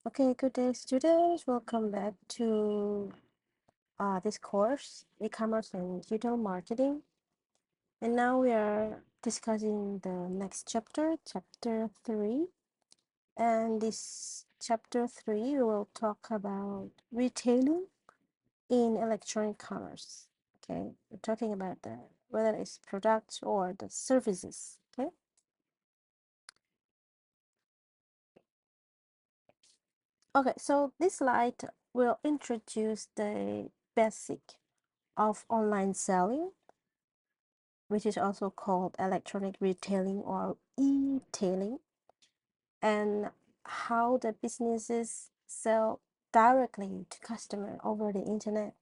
Okay, good day, students. Welcome back to this course, e-commerce and digital marketing. And now we are discussing the next chapter, chapter 3. And this chapter 3 we will talk about retailing in electronic commerce. Okay, we're talking about whether it's products or the services. Okay. Okay, so this slide will introduce the basic of online selling, which is also called electronic retailing or e-tailing, and how the businesses sell directly to customer over the internet.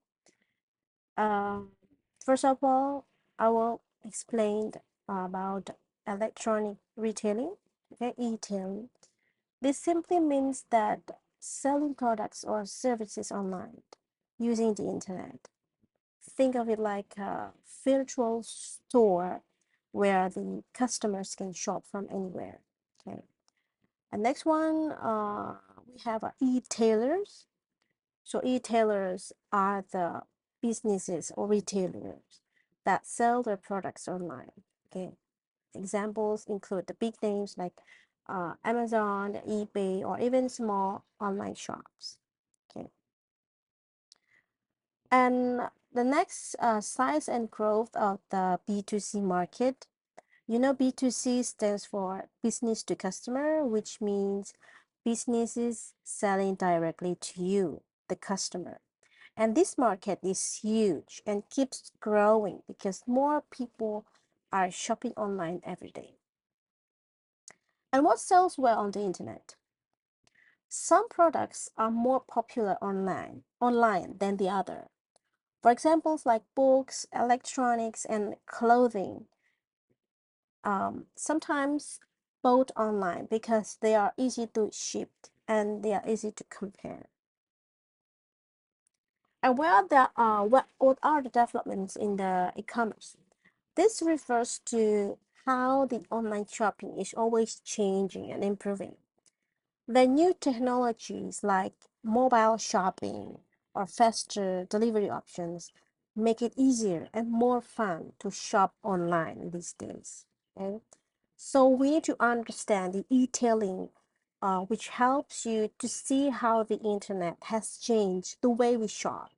First of all, I will explain about electronic retailing, okay, e-tailing. This simply means that selling products or services online using the internet. Think of it like a virtual store where the customers can shop from anywhere. Okay. And next one, we have e-tailers. So e-tailers are the businesses or retailers that sell their products online. Okay. Examples include the big names like Amazon, eBay, or even small online shops. Okay. And the next size and growth of the B2C market. You know, B2C stands for business to customer, which means businesses selling directly to you, the customer. And this market is huge and keeps growing because more people are shopping online every day. And what sells well on the internet? Some products are more popular online than the other. For examples like books, electronics, and clothing, sometimes both online because they are easy to ship and they are easy to compare. And what are the developments in the e-commerce? This refers to how the online shopping is always changing and improving. The new technologies like mobile shopping or faster delivery options make it easier and more fun to shop online these days. Okay? So we need to understand the e-tailing, which helps you to see how the internet has changed the way we shop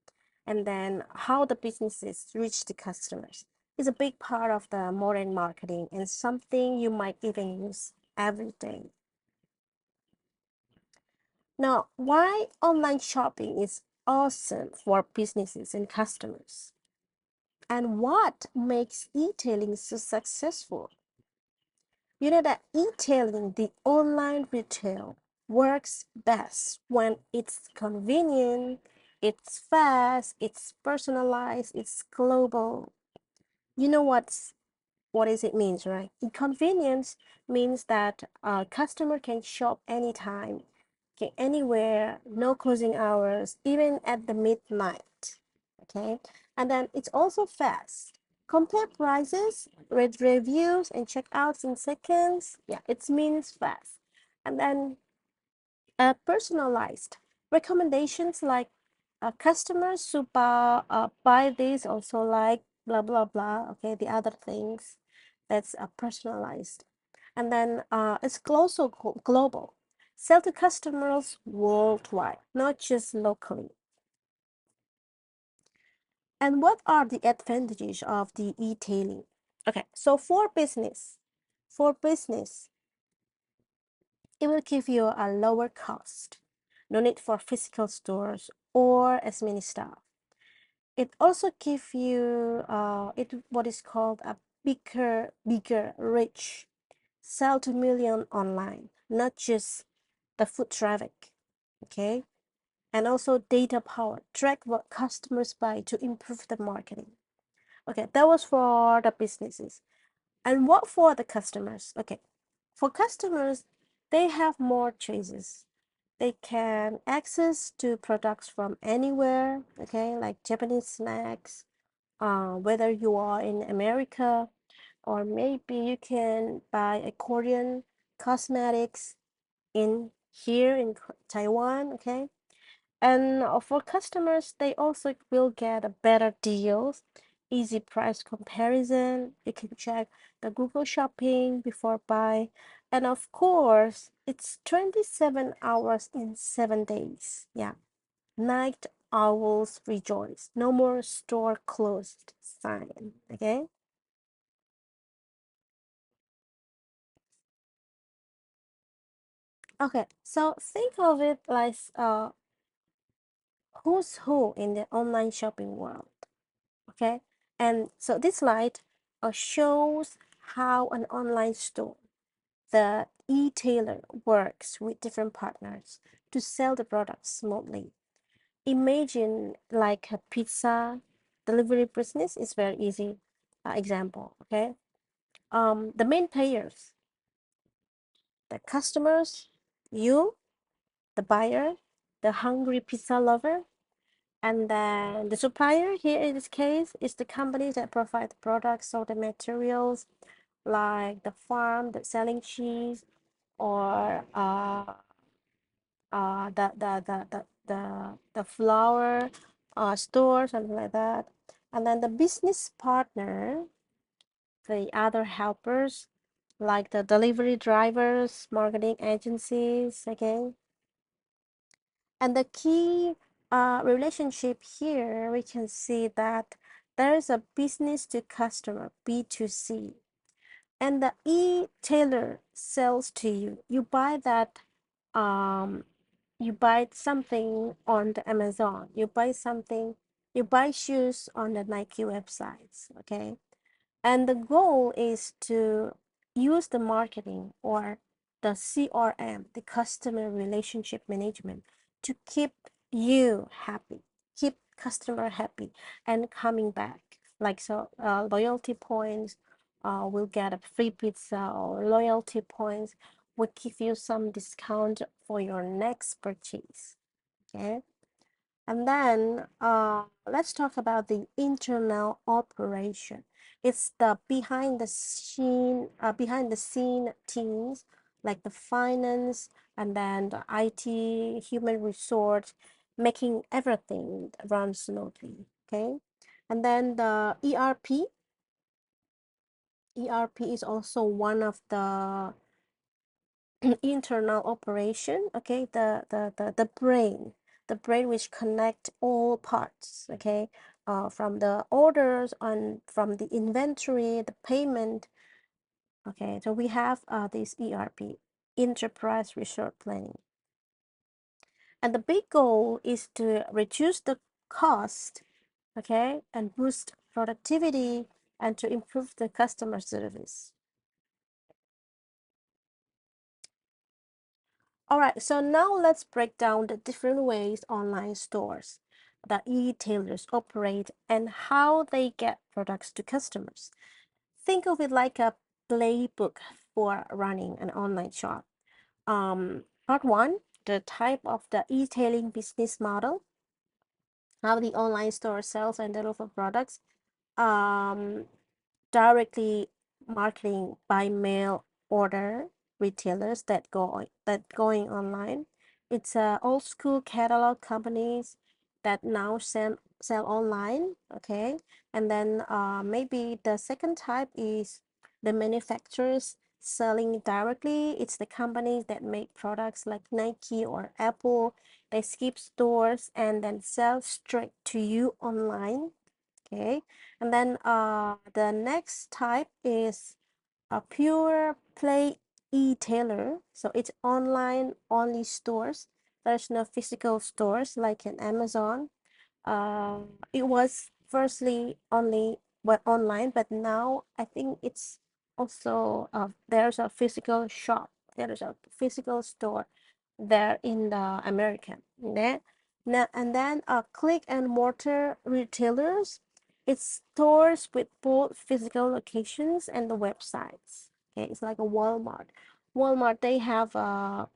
and then how the businesses reach the customers. Is a big part of the modern marketing and something you might even use every day. Now, why online shopping is awesome for businesses and customers? And what makes e-tailing so successful? You know that e-tailing, the online retail, works best when it's convenient, it's fast, it's personalized, it's global. You know what is it means, right? Inconvenience means that a customer can shop anytime, okay, anywhere, no closing hours, even at the midnight. Okay, and then it's also fast. Compare prices, read reviews, and checkouts in seconds. Yeah, it means fast. And then personalized recommendations like customers who buy this also like blah blah blah. Okay, the other things that's personalized, and then it's also global. Sell to customers worldwide, not just locally. And what are the advantages of the e-tailing? Okay, so for business, it will give you a lower cost. No need for physical stores or as many staff. It also gives you what is called a bigger reach. Sell to million online, not just the foot traffic. Okay, and also data power. Track what customers buy to improve the marketing. Okay, that was for the businesses. And what for the customers? Okay, for customers, they have more choices. They can access to products from anywhere, okay, like Japanese snacks, whether you are in America or maybe you can buy a Korean cosmetics in here in Taiwan, okay? And for customers, they also will get a better deals, easy price comparison. You can check the Google Shopping before buy. And of course, it's 27 hours in 7 days. Yeah. Night owls rejoice. No more store closed sign. Okay. Okay. So think of it like who's who in the online shopping world. Okay. And so this slide shows how an online store, the e-tailer, works with different partners to sell the products smoothly. Imagine like a pizza delivery business is very easy example. Okay. The main players, the customers, you, the buyer, the hungry pizza lover, and then the supplier here in this case is the company that provide the products or the materials, like the farm that's selling cheese, or the flour store, something like that. And then the business partner, the other helpers, like the delivery drivers, marketing agencies, again. And the key relationship here, we can see that there is a business to customer, B2C, and the e-tailer sells to you. You buy that, um, you buy something on the Amazon, you buy something, you buy shoes on the Nike websites, okay? And the goal is to use the marketing or the CRM, the customer relationship management, to keep you happy, keep customer happy and coming back. Like so, loyalty points will get a free pizza, or loyalty points will give you some discount for your next purchase. Okay. And then let's talk about the internal operation. It's the behind the scene teams like the finance and then the IT, human resource, making everything run smoothly. Okay, and then the ERP is also one of the internal operation. Okay, the brain, the brain which connect all parts. Okay, from the orders on, from the inventory, the payment. Okay, so we have this ERP, enterprise resource planning, and the big goal is to reduce the cost, okay, and boost productivity and to improve the customer service. All right, so now let's break down the different ways online stores, the e-tailers operate, and how they get products to customers. Think of it like a playbook for running an online shop. Part one, the type of the e-tailing business model, how the online store sells and deliver products. Um, Directly marketing by mail order retailers that going online. It's old school catalog companies that now sell online. Okay, and then maybe the second type is the manufacturers selling directly. It's the companies that make products like Nike or Apple. They skip stores and then sell straight to you online. Okay, and then the next type is a pure play e-tailer. So it's online only stores. There's no physical stores like in Amazon. uh, it was firstly only online, but now I think it's also there's a physical shop, there's a physical store there in the America. Okay? Now, and then click and mortar retailers, it's stores with both physical locations and the websites. Okay, it's like a Walmart. Walmart, they have a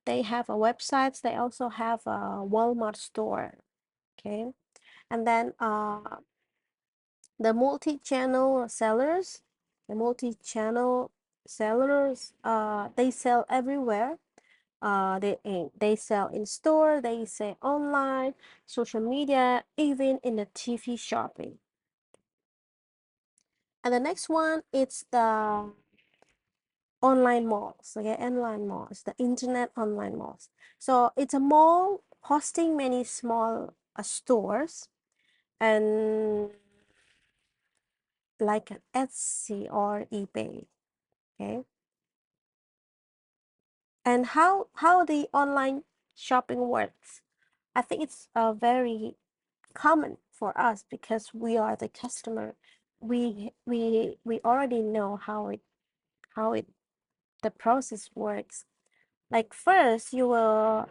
websites, they also have a Walmart store. Okay, and then the multi-channel sellers, the multi-channel sellers, they sell everywhere. they sell in store, they sell online, social media, even in the TV shopping. And the next one, it's the online malls. Okay, online malls, the internet online malls. So it's a mall hosting many small stores, and like an Etsy or eBay. Okay, and how the online shopping works, I think it's very common for us because we are the customer. We already know how it the process works. Like first you will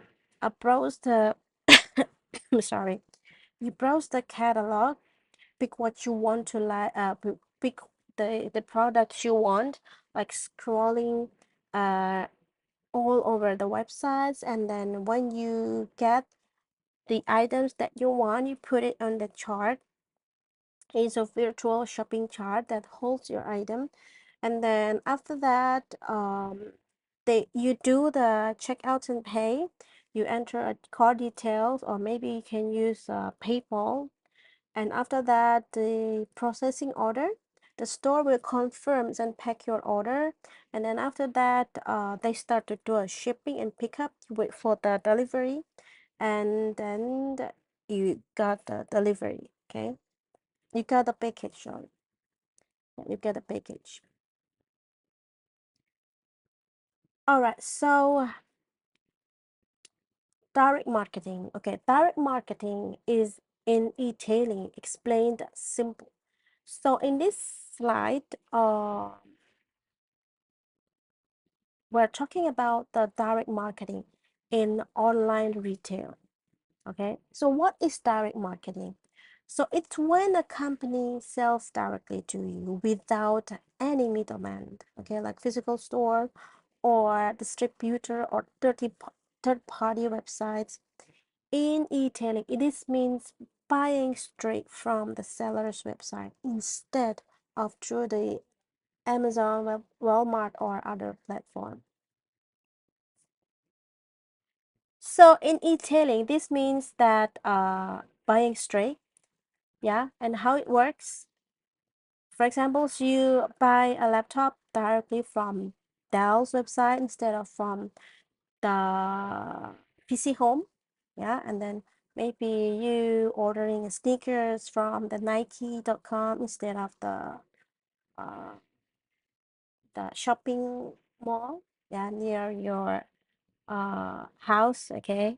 browse the sorry, you browse the catalog, pick what you want to like, pick the products you want, like scrolling uh all over the websites, and then when you get the items that you want, you put it on the chart. It's a virtual shopping chart that holds your item, and then after that, you do the checkout and pay. You enter a card details, or maybe you can use PayPal, and after that, the processing order. The store will confirm and pack your order, and then after that, they start to do a shipping and pickup. You wait for the delivery, and then you got the delivery. Okay, you got the package. Sorry, you get the package. All right, so direct marketing. Okay, direct marketing is in e-tailing explained simple. So in this slide, we're talking about the direct marketing in online retail. Okay, so what is direct marketing? So it's when a company sells directly to you without any middleman. Okay, like physical store or distributor or third party websites. In e-tailing, this means buying straight from the seller's website instead of through the Amazon, Walmart, or other platform. So in e-tailing, this means that buying straight, yeah, and how it works. For example, so you buy a laptop directly from Dell's website instead of from the PC Home, yeah, and then maybe you ordering sneakers from the Nike.com instead of uh, the shopping mall, yeah, near your house. Okay,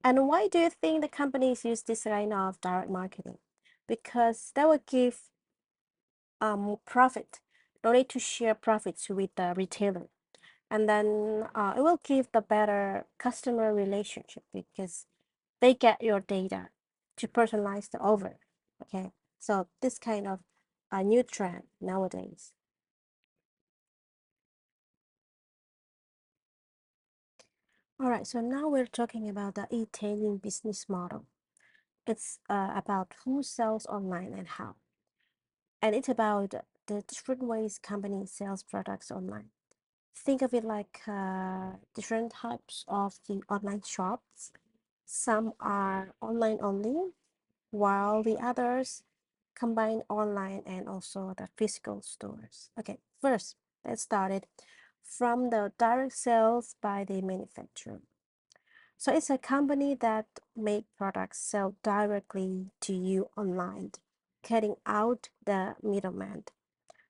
and why do you think the companies use this kind of direct marketing? Because that will give profit. No need to share profits with the retailer, and then it will give the better customer relationship because they get your data to personalize the offer. Okay, so this kind of a new trend nowadays. All right, so now we're talking about the e-tailing business model. It's about who sells online and how, and it's about the different ways companies sells products online. Think of it like different types of the online shops. Some are online only, while the others combine online and also the physical stores. Okay, first, let's start it from the direct sales by the manufacturer. So it's a company that make products sell directly to you online, cutting out the middleman.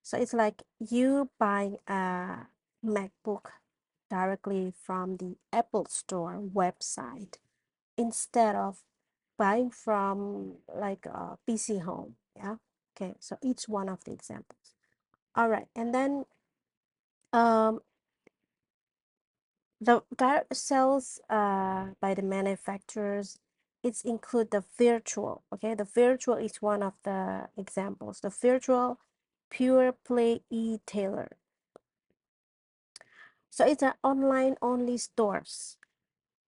So it's like you buying a MacBook directly from the Apple Store website instead of buying from like a PC Home. Yeah. Okay. So each one of the examples. All right. And then um, the direct sales by the manufacturers, it's include the virtual. Okay. The virtual is one of the examples. The virtual pure play e-tailer. So it's an online only stores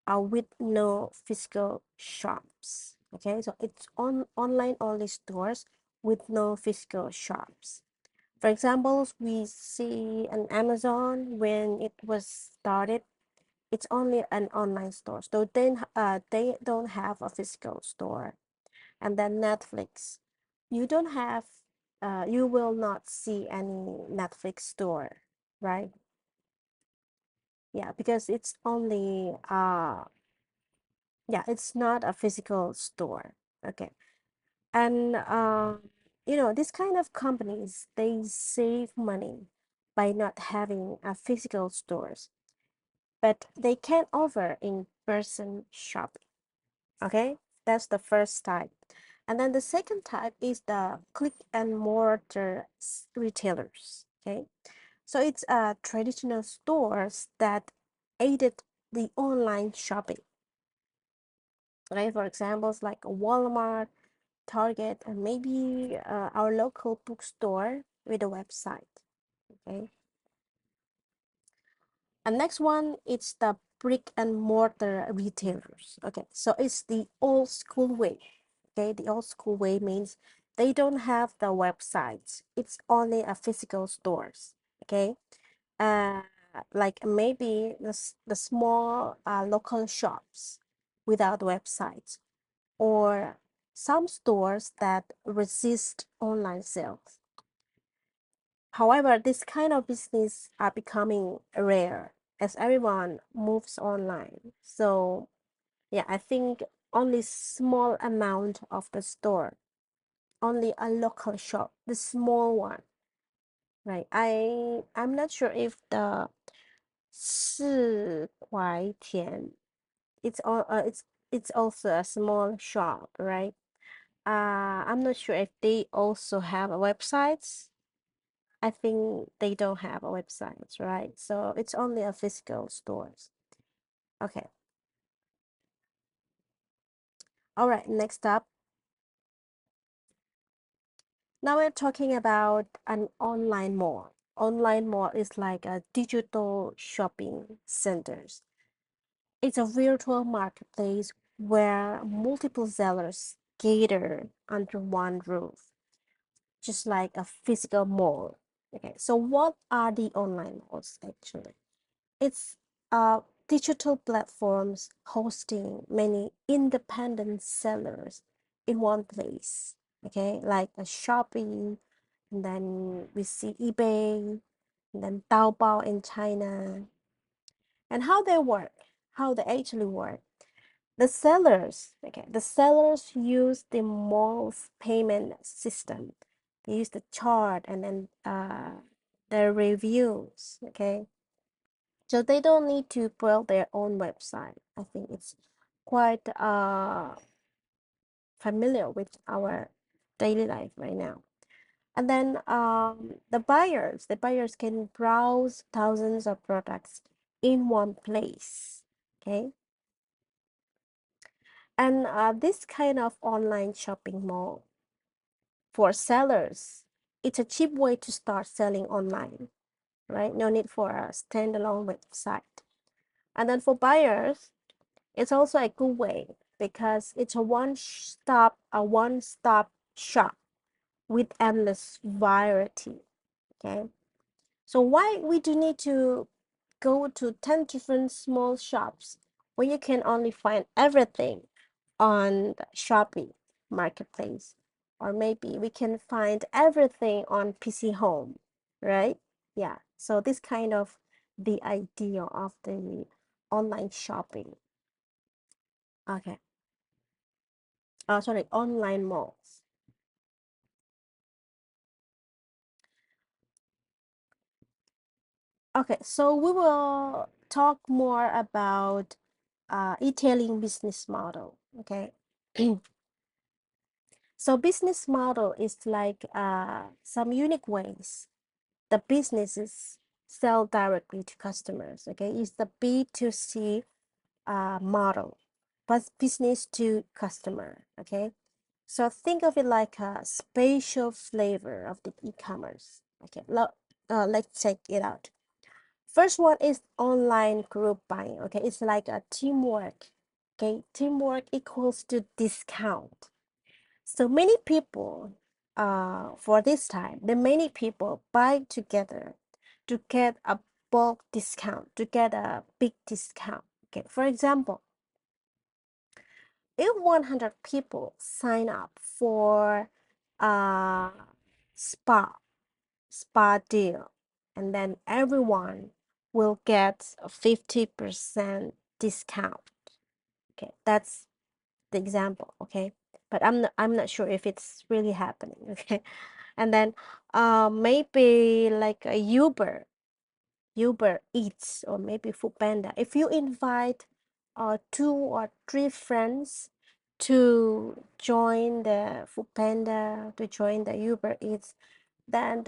with no physical shops. Okay, so it's online only stores with no physical shops. For example, we see an Amazon when it was started, it's only an online store. So then they don't have a physical store. And then Netflix, you don't have, you will not see any Netflix store, right? Yeah, because it's only, yeah, it's not a physical store. Okay. And, this kind of companies, they save money by not having a physical stores, but they can offer in-person shopping. Okay, that's the first type. And then the second type is the click and mortar retailers. Okay, so it's traditional stores that aided the online shopping. Okay, for examples like Walmart, Target, and maybe our local bookstore with a website. Okay, and next one, it's the brick and mortar retailers. Okay, so it's the old school way. Okay, the old school way means they don't have the websites. It's only a physical stores. Okay, uh, like maybe the small local shops without websites, or some stores that resist online sales. However, this kind of business are becoming rare as everyone moves online. So yeah, I think only small amount of the store, only a local shop, the small one, right? I'm not sure if the 四块田, it's also a small shop, right? I'm not sure if they also have a websites. I think they don't have a websites, right? So it's only a physical stores. Okay. All right, next up. Now we're talking about an online mall. Online mall is like a digital shopping centers. It's a virtual marketplace where multiple sellers gather under one roof, just like a physical mall. Okay, so what are the online malls actually? It's digital platforms hosting many independent sellers in one place. Okay, like a Shopee, and then we see eBay, and then Taobao in China. And how they work, how they actually work. The sellers use the mall's payment system. They use the chart and then the reviews. Okay, so they don't need to build their own website. I think it's quite familiar with our daily life right now. And then the buyers can browse thousands of products in one place. Okay, and this kind of online shopping mall for sellers, it's a cheap way to start selling online, right? No need for a standalone website. And then for buyers, it's also a good way because it's a one-stop shop with endless variety. Okay, so why we do need to go to 10 different small shops when you can only find everything on the Shopee marketplace, or maybe we can find everything on PC Home, right? Yeah, so this kind of the idea of the online shopping. Okay. Oh, sorry, online malls. Okay, so we will talk more about e-tailing business model. Okay. So business model is like some unique ways the businesses sell directly to customers. Okay, it's the B2C model, but business to customer. Okay, so think of it like a spatial flavor of the e-commerce. Okay, let's check it out. First one is online group buying. Okay, it's like a teamwork. Okay, teamwork equals to discount. So many people for this time, the many people buy together to get a bulk discount, to get a big discount. Okay, for example, if 100 people sign up for a spa spa deal, and then everyone will get a 50% discount. Okay, that's the example. Okay, but I'm not sure if it's really happening. Okay, and then maybe like a Uber Eats, or maybe Foodpanda. If you invite two or three friends to join the Foodpanda, to join the Uber Eats, then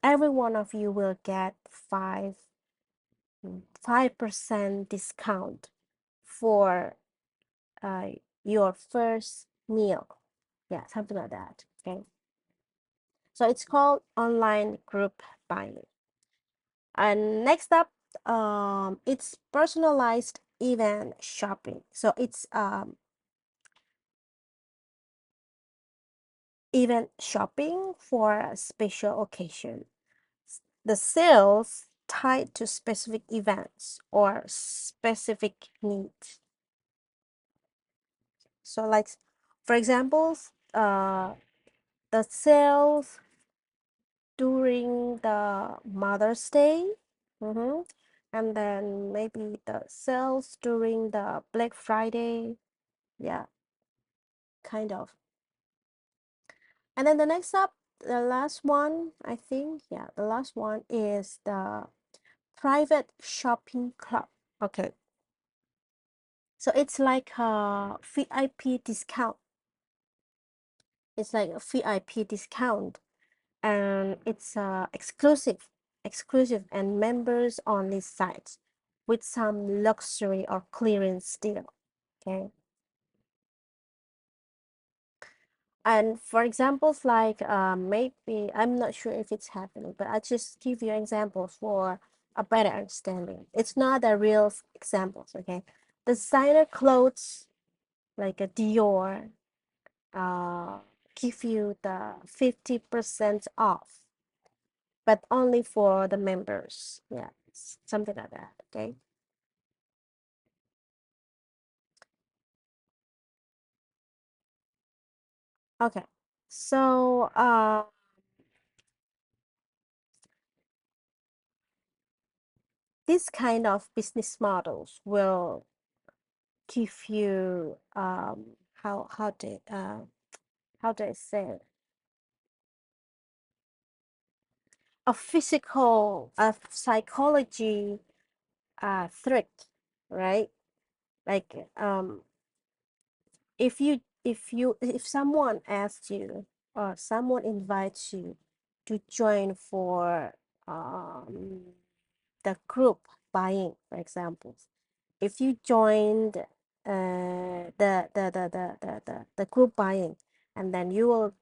every one of you will get 5% discount for uh, your first meal. Yeah, something like that. Okay. So it's called online group buying. And next up, it's personalized event shopping. So it's event shopping for a special occasion. The sales tied to specific events or specific needs. So like, for example, the sales during the Mother's Day, and then maybe the sales during the Black Friday. Yeah, kind of. And then the next up, the last one, I think, yeah, the last one is the private shopping club. Okay, so it's like a VIP discount. It's like a VIP discount, and it's exclusive and members only sites with some luxury or clearance deal. Okay, and for examples like maybe I'm not sure if it's happening, but I just give you examples for a better understanding. It's not a real examples. Okay, designer clothes like a Dior uh give you the 50% off, but only for the members. Yeah, something like that. Okay. Okay. So this kind of business models will give you how do I say it? A physical, a psychology threat, right? Like if someone asks you, or someone invites you to join for um the group buying, for example, if you joined the group buying, and then you will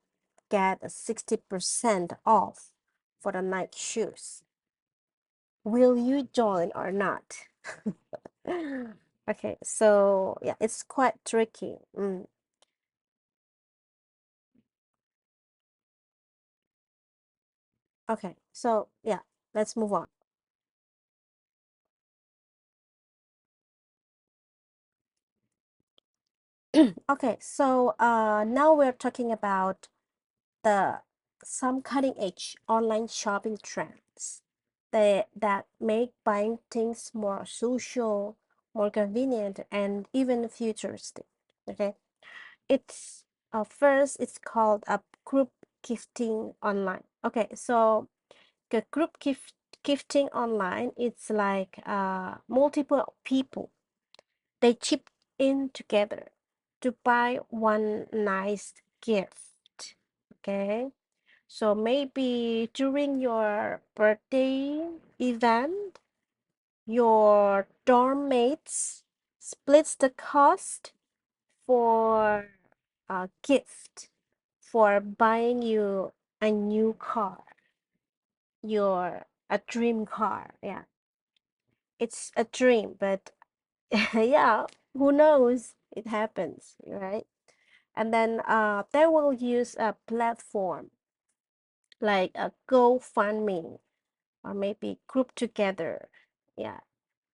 get a 60% off for the Nike shoes, will you join or not? Okay, so yeah, it's quite tricky. Okay, so yeah, let's move on. Okay, so now we're talking about the some cutting edge online shopping trends that make buying things more social, more convenient, and even futuristic. Okay, it's first it's called a group gifting online. Okay, so the gifting online, it's like multiple people, they chip in together to buy one nice gift. Okay, so maybe during your birthday event, your dorm mates splits the cost for a gift, for buying you a new car, your a dream car. Yeah, it's a dream, but yeah, who knows? It happens, right? And then they will use a platform like a GoFundMe or maybe group together. Yeah,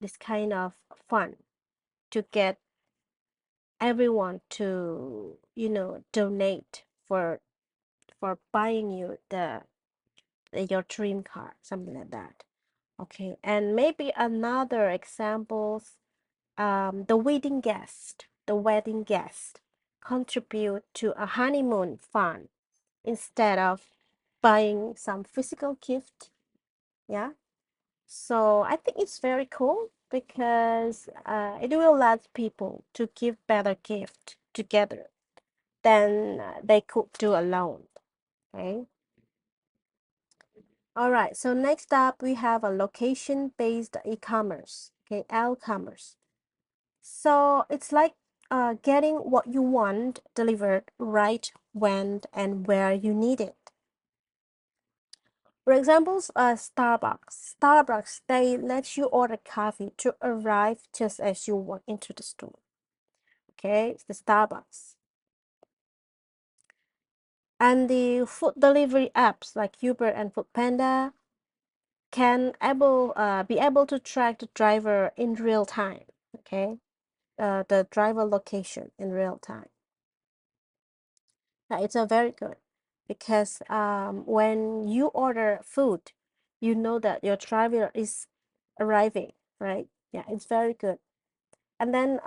this kind of fun to get everyone to, donate for buying you your dream car, something like that. Okay, and maybe another examples, the wedding guest contribute to a honeymoon fund instead of buying some physical gift. Yeah, so I think it's very cool because it will let people to give better gift together than they could do alone. Okay. All right. So next up, we have a location-based e-commerce. Okay, L-commerce. So it's like getting what you want delivered right when and where you need it. For examples, Starbucks. Starbucks, they let you order coffee to arrive just as you walk into the store. Okay, it's the Starbucks. And the food delivery apps like Uber and Foodpanda can be able to track the driver in real time. Okay, the driver location in real time. It's a very good because when you order food, you know that your driver is arriving, right? Yeah, it's very good. And then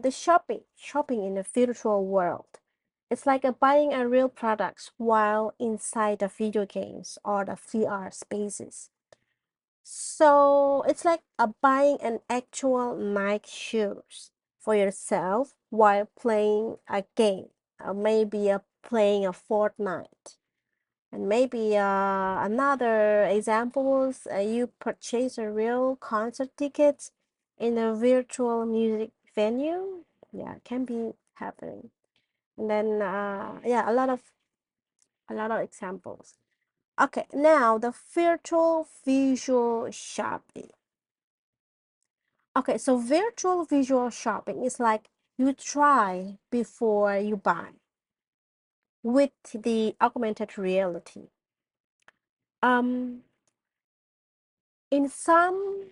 the shopping in the virtual world. It's like buying a real products while inside the video games or the VR spaces. So it's like buying an actual Nike shoes for yourself while playing a game, maybe playing a Fortnite. And maybe another examples, you purchase a real concert ticket in a virtual music venue. Yeah, can be happening. And then yeah, a lot of examples. Okay, now the virtual visual shopping. Okay, so virtual visual shopping is like you try before you buy with the augmented reality. Um, in some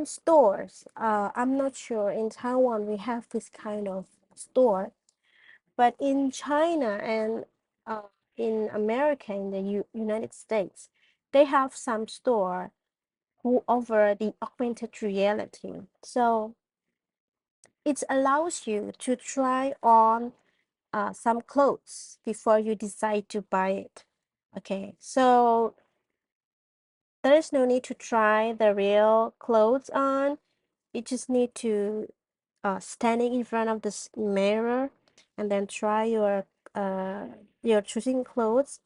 stores, I'm not sure in Taiwan we have this kind of store, but in China and in America, in the United States, they have some store who offer the augmented reality. So it allows you to try on some clothes before you decide to buy it. Okay, so there is no need to try the real clothes on. You just need to standing in front of this mirror and then try your choosing clothes,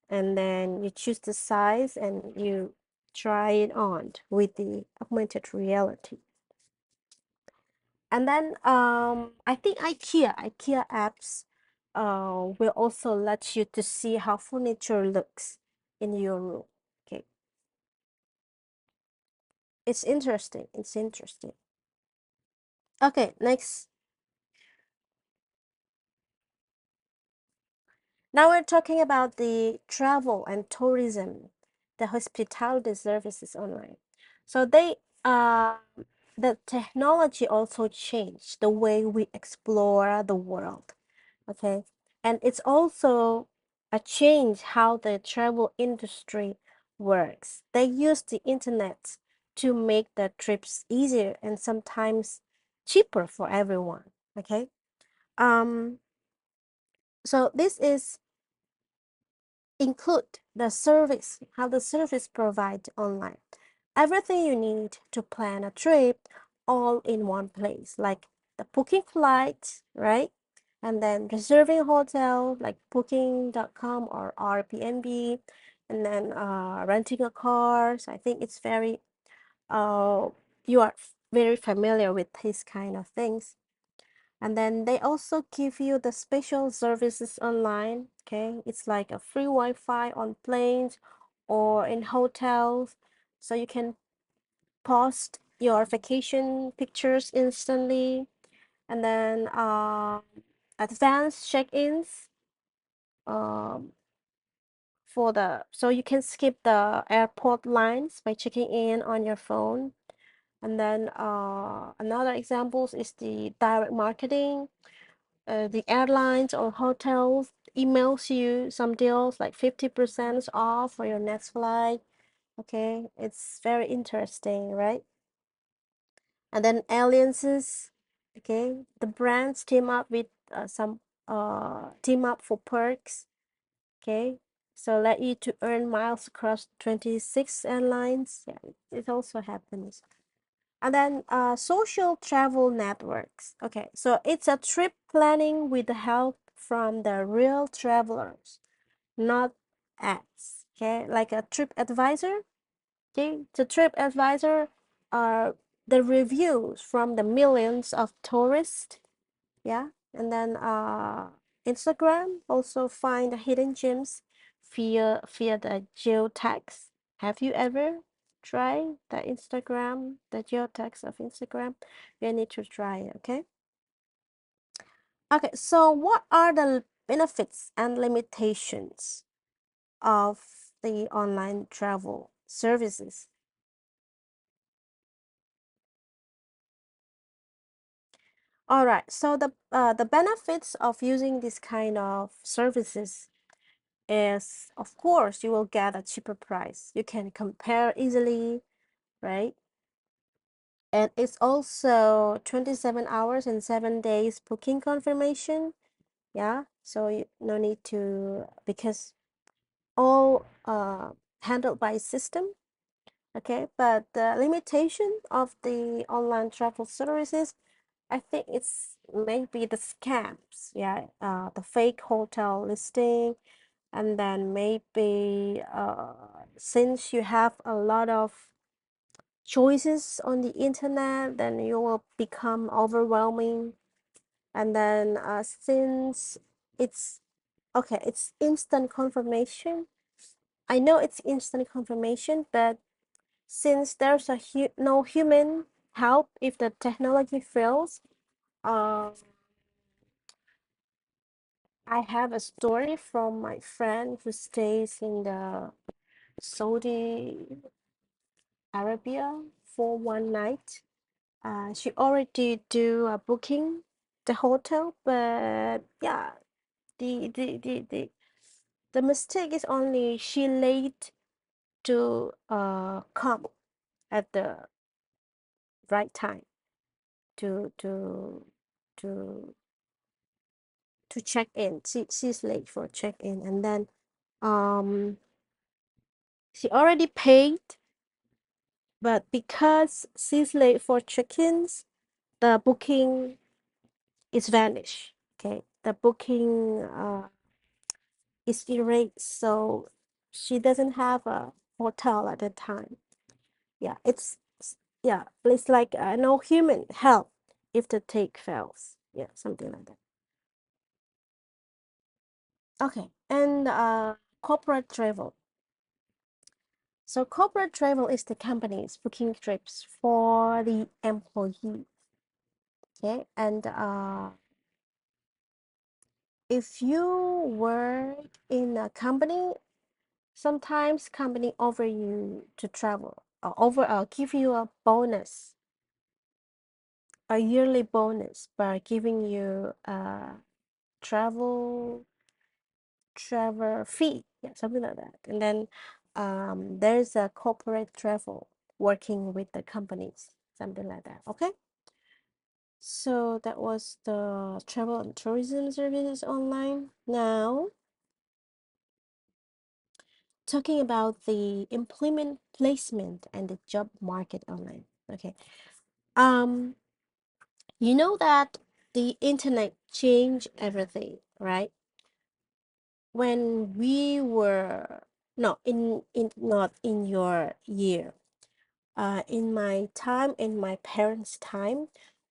and then you choose the size and you try it on with the augmented reality. And then I think IKEA apps will also let you to see how furniture looks in your room. Okay, it's interesting. It's interesting. Okay, next. Now we're talking about the travel and tourism, the hospitality services online. So the technology also changed the way we explore the world. Okay, and it's also a change how the travel industry works. They use the internet to make the trips easier and sometimes cheaper for everyone. Okay, um, so this is include the service, how the service provide online. Everything you need to plan a trip all in one place, like the booking flight, right? And then reserving hotel like booking.com or Airbnb, and then renting a car. So I think it's very you are very familiar with these kind of things. And then they also give you the special services online. Okay, it's like a free Wi-Fi on planes or in hotels, so you can post your vacation pictures instantly. And then advanced check-ins, um, so you can skip the airport lines by checking in on your phone. And then another examples is the direct marketing. The airlines or hotels emails you some deals like 50% off for your next flight. Okay, it's very interesting, right? And then alliances. Okay, the brands team up with some team up for perks. Okay, so let you to earn miles across 26 airlines. Yeah, it also happens. And then social travel networks. Okay, so it's a trip planning with the help from the real travelers, not ads. Okay, like a trip advisor. Okay, the trip advisor are the reviews from the millions of tourists. Yeah, and then Instagram also find the hidden gems via the geotags. Have you ever tried the Instagram, the geotags of Instagram? You need to try it. Okay. Okay. So what are the benefits and limitations of the online travel services? All right. So the benefits of using this kind of services is, of course, you will get a cheaper price. You can compare easily, right? And it's also 27 hours and 7 days booking confirmation. Yeah. So you no need to, because all handled by system. Okay. But the limitation of the online travel services, I think it's maybe the scams. Yeah. The fake hotel listing, and then maybe since you have a lot of choices on the internet, then you will become overwhelming. And then since it's okay, it's instant confirmation. I know it's instant confirmation, but since there's no human help if the technology fails, uh, I have a story from my friend who stays in the Saudi Arabia for one night. She already do a booking the hotel, but yeah, the the the the, the mistake is only she late to come at the right time to to to to check in. She's late for check in, and then um she already paid, but because she's late for check-ins, the booking is vanished. Okay, the booking is erased, so she doesn't have a hotel at the time. Yeah, yeah, it's like no human help if the take fails. Yeah, something like that. Okay, and corporate travel. So corporate travel is the companies booking trips for the employee. Okay, and if you work in a company, sometimes company offer you to travel, or give you a bonus, a yearly bonus by giving you a travel travel fee, yeah, something like that. And then there's a corporate travel working with the companies, something like that. Okay. So that was the travel and tourism services online. Now, talking about the employment placement and the job market online. Okay. Um, you know that the internet changed everything, right? When we were no in not in your year, in my time, in my parents' time,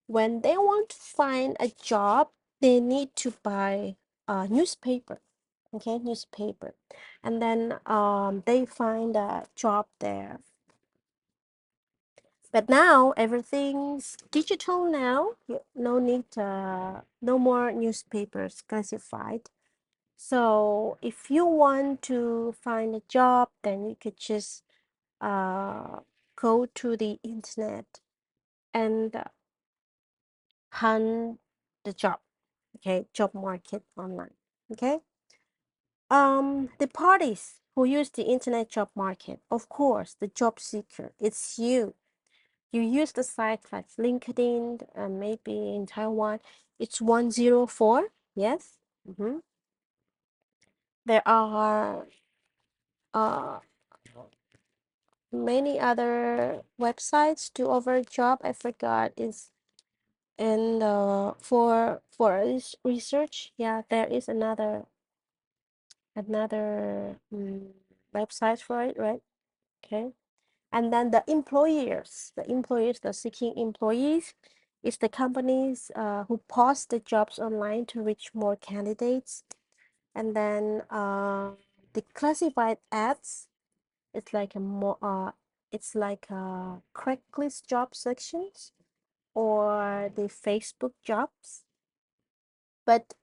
when they want to find a job, they need to buy a newspaper. Okay, newspaper, and then they find a job there. But now everything's digital now. No need, no more newspapers classified. So if you want to find a job, then you could just uh, go to the internet and hunt the job. Okay, job market online. Okay. The parties who use the internet job market, of course, the job seeker, it's you. You use the site like LinkedIn, maybe in Taiwan, it's 104. Yes. Mm-hmm. There are uh, many other websites to offer job. I forgot is and for research, yeah, there is another website for it, right? Okay. And then the employers, the seeking employees, is the companies who post the jobs online to reach more candidates. And then the classified ads, it's like a more it's like a Craigslist job sections or the Facebook jobs. But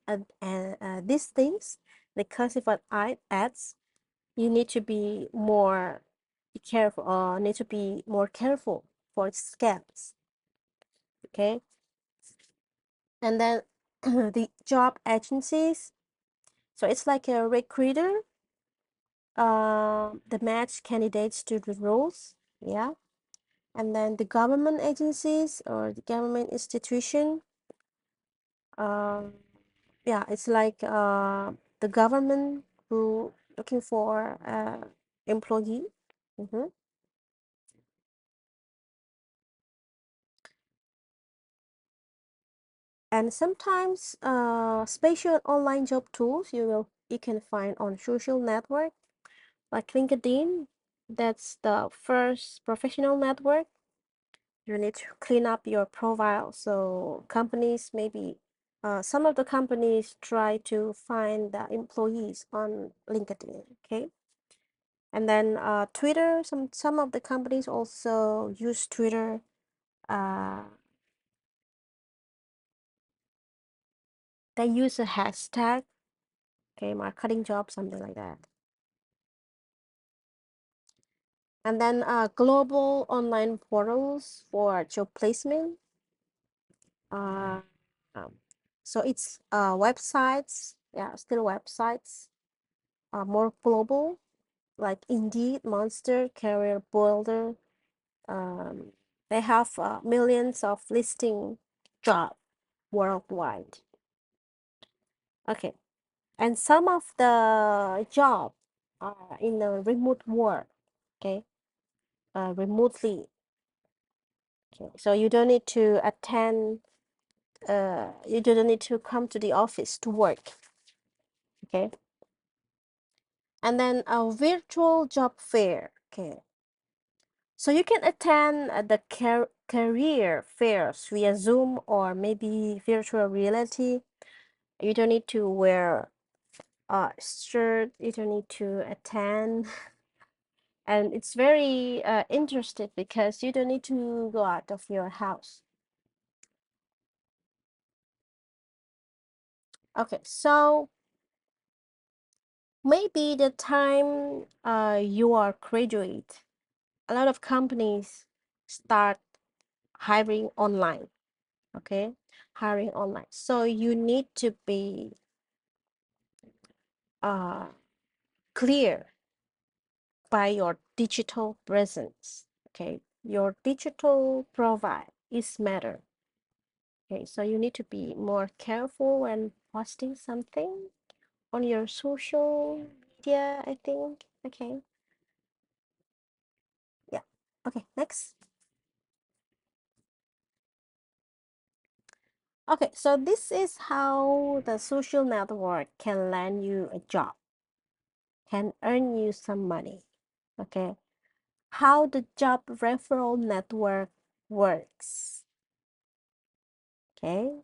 these things, the classified ads, you need to be more careful. Need to be more careful for scams. Okay, and then the job agencies. So it's like a recruiter. The match candidates to the roles. Yeah, and then the government agencies or the government institution. Um, yeah, it's like the government who looking for employee. Mhm. And sometimes special online job tools you can find on social network like LinkedIn. That's the first professional network. You need to clean up your profile. So companies maybe some of the companies try to find the employees on LinkedIn. Okay. And then Twitter, some of the companies also use Twitter. Uh, they use a hashtag, okay, marketing job, something like that. And then global online portals for job placement. Uh, um, so it's websites, yeah, still websites, more global, like Indeed, Monster, Career Builder. Um, they have millions of listing job worldwide. Okay, and some of the job are in the remote work. Okay, remotely. Okay, so you don't need to attend. You don't need to come to the office to work. Okay, and then a virtual job fair. Okay, so you can attend the career fairs via Zoom or maybe virtual reality. You don't need to wear a shirt. You don't need to attend. And it's very interesting because you don't need to go out of your house. Okay, so maybe the time you are graduate, a lot of companies start hiring online. Okay, hiring online. So you need to be uh, clear by your digital presence. Okay, your digital profile is matter. Okay, so you need to be more careful when posting something on your social media, I think. Okay, yeah. Okay, next. Okay, so this is how the social network can land you a job, can earn you some money. Okay, how the job referral network works. Okay,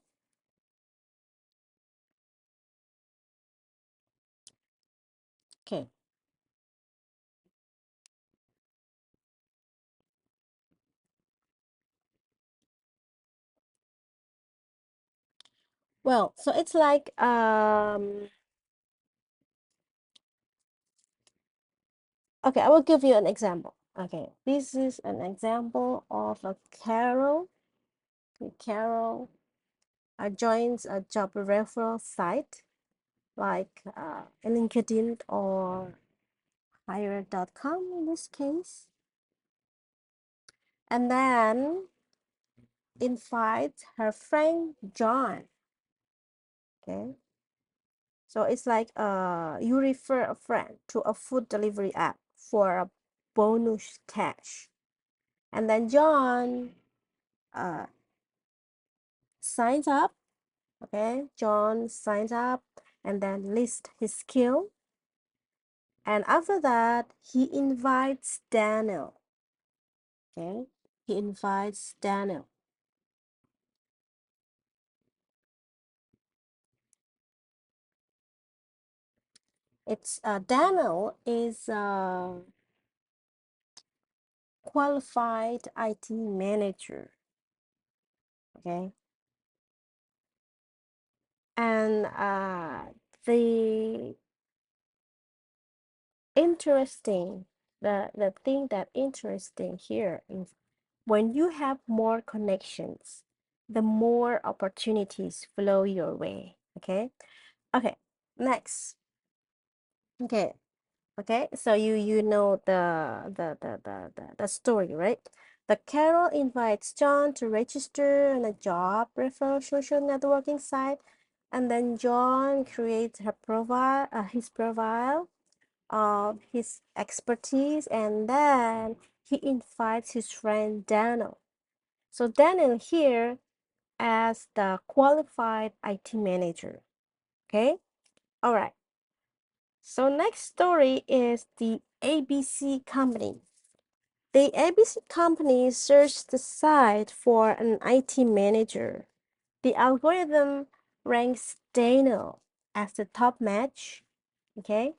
okay. Well, so it's like okay, I will give you an example. Okay, this is an example of a Carol. Okay, Carol joins a job referral site like LinkedIn or Hire.com in this case, and then invites her friend John. Okay, so it's like you refer a friend to a food delivery app for a bonus cash, and then John uh, signs up. Okay, John signs up and then lists his skill, and after that he invites Daniel. Okay, he invites Daniel. It's Daniel is a qualified IT manager. Okay, and the interesting the thing that interesting here is when you have more connections, the more opportunities flow your way. Okay, okay, next. Okay, okay, so you know the story, right? The Carol invites John to register on a job referral social networking site, and then John creates his profile of his expertise, and then he invites his friend Daniel. So Daniel here as the qualified IT manager. Okay, all right. So next story is the ABC company. The ABC company searched the site for an IT manager. The algorithm ranks Daniel as the top match. Okay,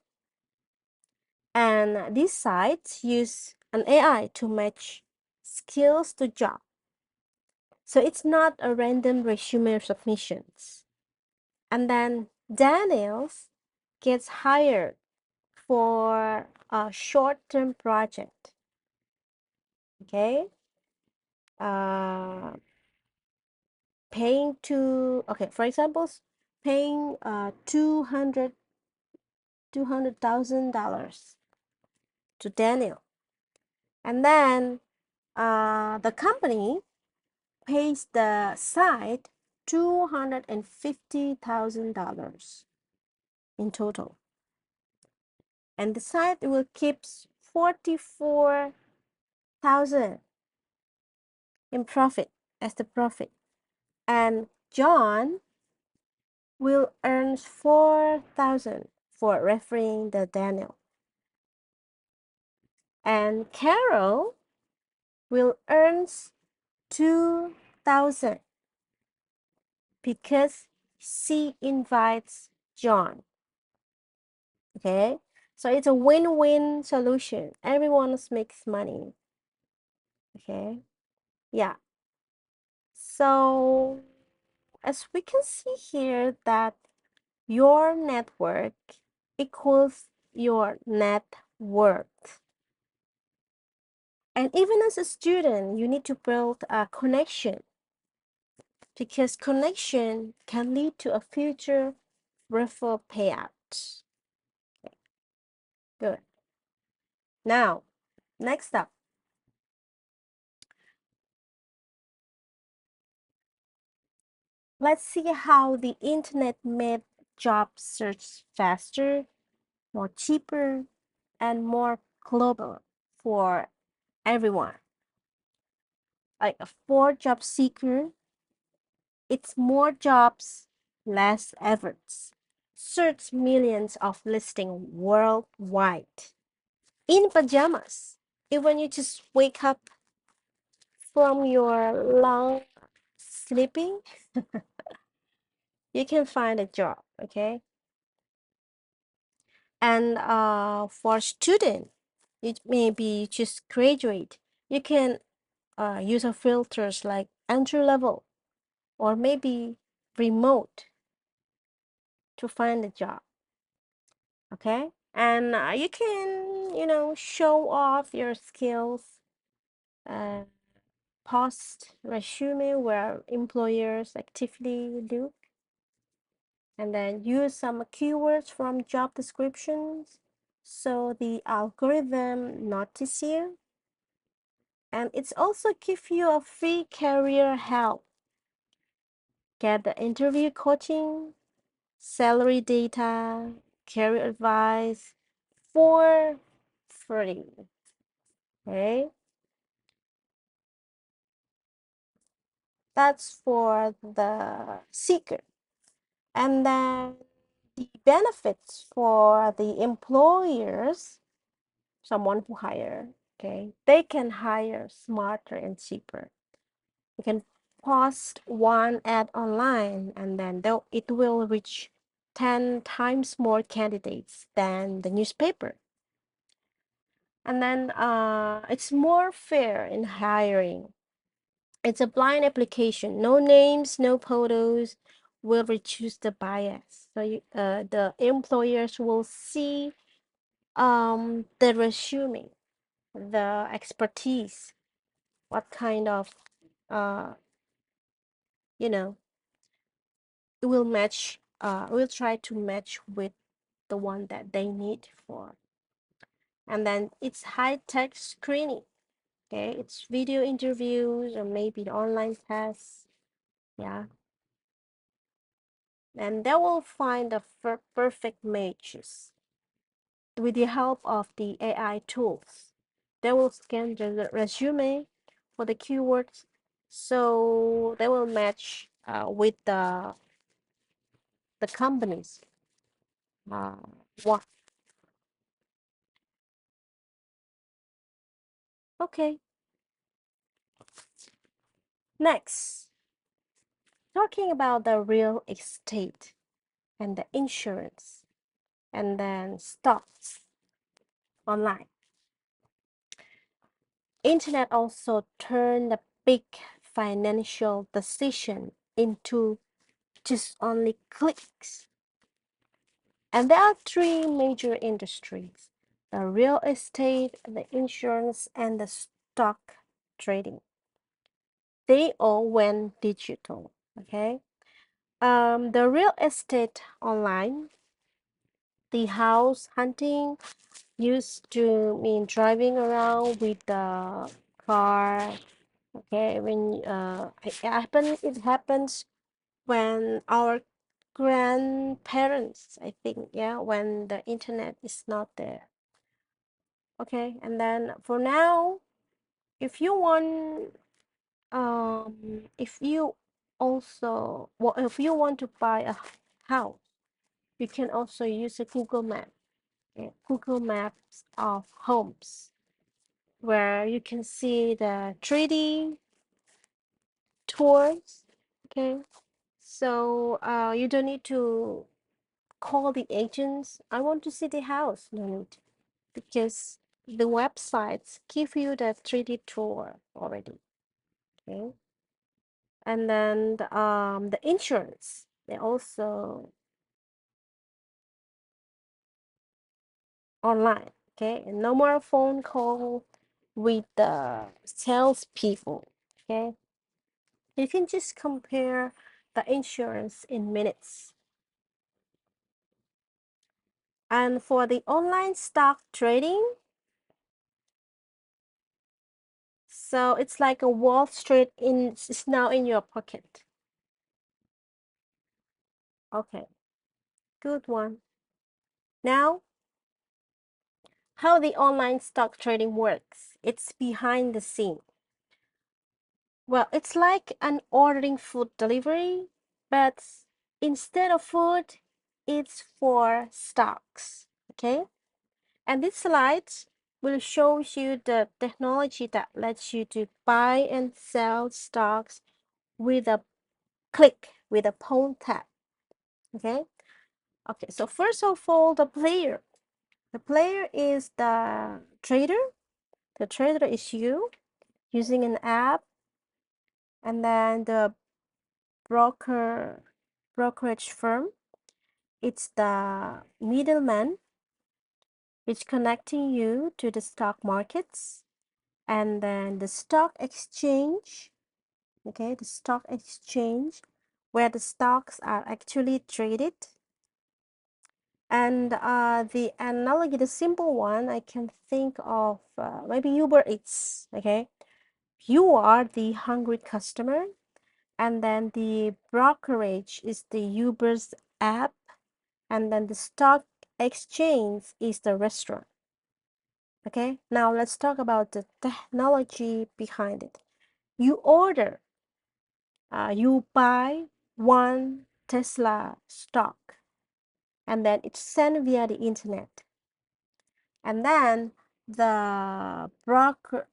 and these sites use an AI to match skills to job. So it's not a random resume submissions. And then Daniels gets hired for a short-term project. Okay, uh, paying to okay, for example, paying $200,000 to Daniel, and then the company pays the site $250,000 in total, and the site will keep 44,000 in profit as the profit, and John will earn 4,000 for referring the Daniel, and Carol will earn 2,000 because she invites John. Okay, so it's a win-win solution. Everyone makes money. Okay, yeah. So as we can see here that your network equals your net worth. And even as a student, you need to build a connection because connection can lead to a future referral payout. Okay, good. Now, next up, let's see how the internet made job search faster, more cheaper, and more global for everyone. Like for job seeker, it's more jobs, less efforts. Search millions of listings worldwide in pajamas. Even you just wake up from your long sleeping, you can find a job. Okay, and for student, it maybe just graduate. You can use a filters like entry level or maybe remote. to find a job. Okay, and you can, show off your skills, uh, post resume where employers actively look, and then use some keywords from job descriptions so the algorithm notice you. And it's also give you a free career help. Get the interview coaching, salary data, career advice for free. Okay, that's for the seeker. And then the benefits for the employers, someone who hire, okay, they can hire smarter and cheaper. You can post one ad online and then it will reach 10 times more candidates than the newspaper. And then it's more fair in hiring. It's a blind application, no names, no photos, will reduce the bias. So the employers will see the resume, the expertise, what kind of uh, you know, it will match. Will try to match with the one that they need for. And then it's high tech screening. Okay, it's video interviews or maybe online tests. Yeah, and they will find the perfect matches with the help of the AI tools. They will scan the resume for the keywords, so they will match with the companies. Uh, what? Okay. Next, talking about the real estate and the insurance, and then stocks online. Internet also turned a big financial decision into just only clicks. And there are three major industries: the real estate, the insurance, and the stock trading. They all went digital. Okay. The real estate online, the house hunting used to mean driving around with the car. Okay, when it happens when our grandparents, I think, yeah, when the internet is not there. Okay, and then for now, if you want, if you if you want to buy a house, you can also use a Google Map, okay? Google Maps of homes, where you can see the 3D tours. Okay, so you don't need to call the agents. I want to see the house. No need, because the websites give you the 3D tour already. Okay, and then the insurance, they also online. Okay, and no more phone call with the salespeople. Okay, you can just compare the insurance in minutes. And for the online stock trading, so it's like a Wall Street is now in your pocket. Okay, good one. Now, how the online stock trading works. It's behind the scene. Well, it's like an ordering food delivery, but instead of food, it's for stocks. Okay? And this slide will show you the technology that lets you to buy and sell stocks with a click, with a phone tap. Okay? Okay, so first of all, the player. The player is the trader. The trader is you using an app, and then the brokerage firm It's the middleman which connecting you to the stock markets, and then the stock exchange, okay, the stock exchange where the stocks are actually traded. And the analogy, the simple one I can think of, maybe Uber Eats, okay? You are the hungry customer, and then the brokerage is the Uber's app, and then the stock exchange is the restaurant. Okay, now let's talk about the technology behind it. You order, you buy one Tesla stock, and then it's sent via the internet. And then the broker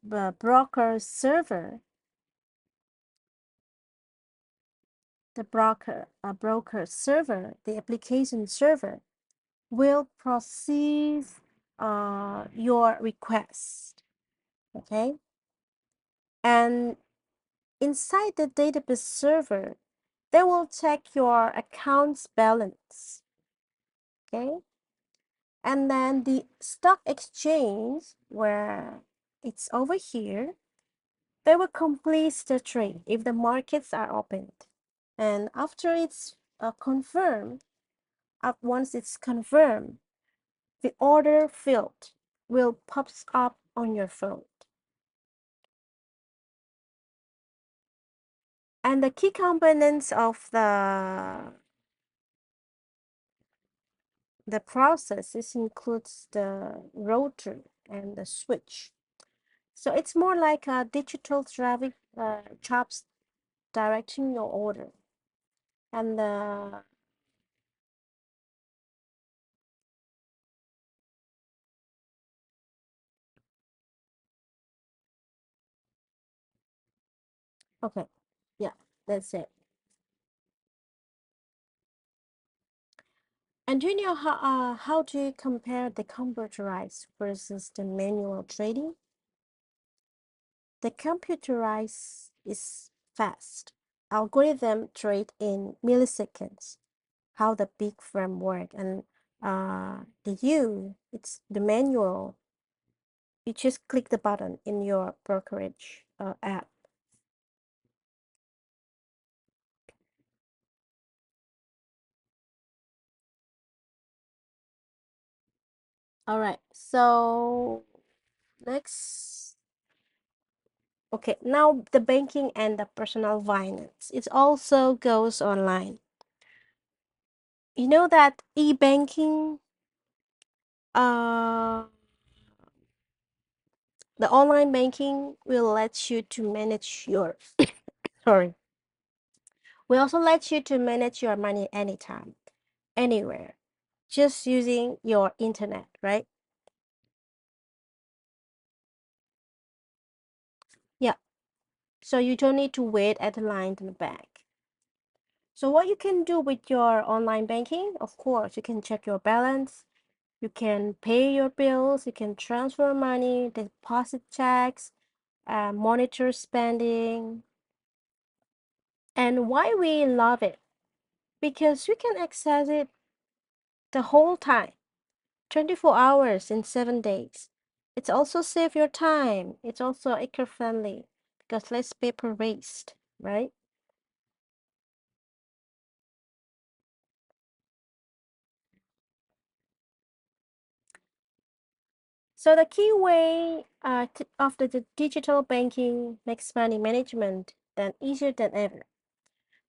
server, the broker server, the application server will process your request. Okay, and inside the database server, they will check your account's balance. Okay, and then the stock exchange, where it's over here, they will complete the trade if the markets are opened. And after it's confirmed, once it's confirmed, the order field will pops up on your phone. And the key components of the process is includes the router and the switch. So it's more like a digital traffic chops directing your order. And okay, yeah, that's it. And do you know how do you compare the computerized versus the manual trading? The computerized is fast. Algorithm trade in milliseconds. How the big firm work, and it's the manual. You just click the button in your brokerage app. All right. So next, okay. Now the banking and the personal finance. It also goes online. You know that e-banking, uh, the online banking will let you to manage your sorry. We also let you to manage your money anytime, anywhere, just using your internet, right? Yeah. So you don't need to wait at the line in the bank. So what you can do with your online banking, of course, you can check your balance, you can pay your bills, you can transfer money, deposit checks, monitor spending. And why we love it? Because you can access it the whole time, 24 hours in 7 days. It's also save your time. It's also eco-friendly because less paper waste, right? So the key way of the digital banking makes money management then easier than ever.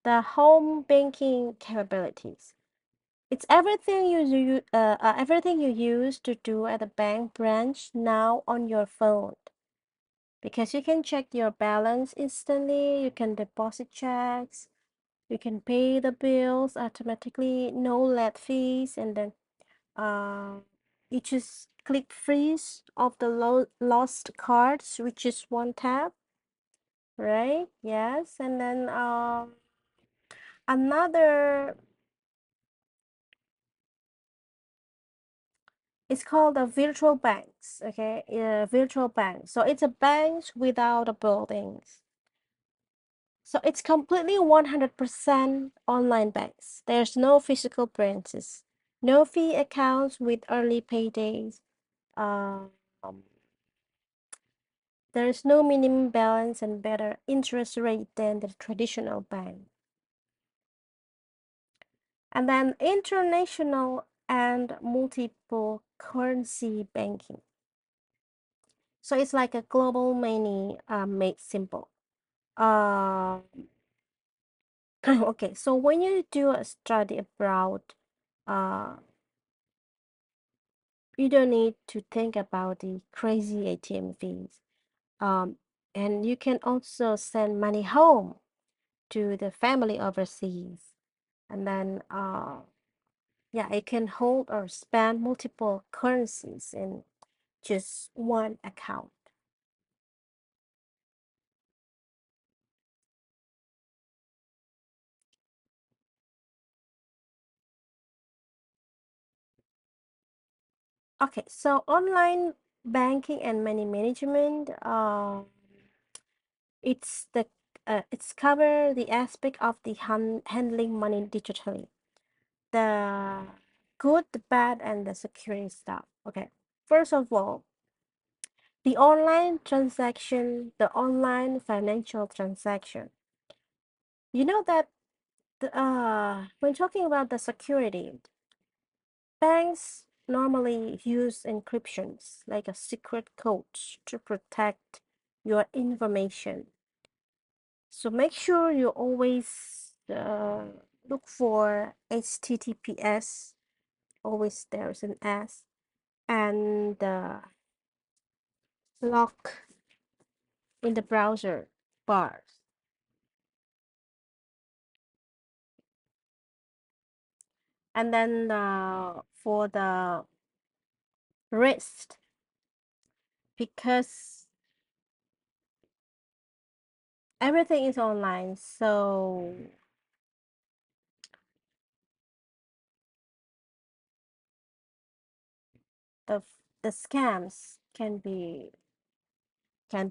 The home banking capabilities. It's everything you used to do at the bank branch now on your phone. Because you can check your balance instantly, you can deposit checks, you can pay the bills automatically, no late fees, and then uh, you just click freeze of the lost cards, which is one tap, right? Yes, and then another, it's called the virtual banks. Okay, virtual bank. So it's a banks without the buildings. So it's completely 100% online banks. There's no physical branches. No fee accounts with early paydays. Um, there's no minimum balance and better interest rate than the traditional bank. And then international and multiple currency banking. So it's like a global money made simple. Uh, okay, so when you do a study abroad, uh, you don't need to think about the crazy ATM fees. Um, and you can also send money home to the family overseas. And then, yeah, it can hold or spend multiple currencies in just one account. Okay, so online banking and money management, it's cover the aspect of the handling money digitally, the good, the bad, and the security stuff. Okay, first of all, the online financial transaction. You know that when talking about the security, banks normally use encryptions like a secret codes to protect your information. So make sure you always look for HTTPS, always there's an S, and lock in the browser bars. And then for the wrist, because everything is online, so the the scams can be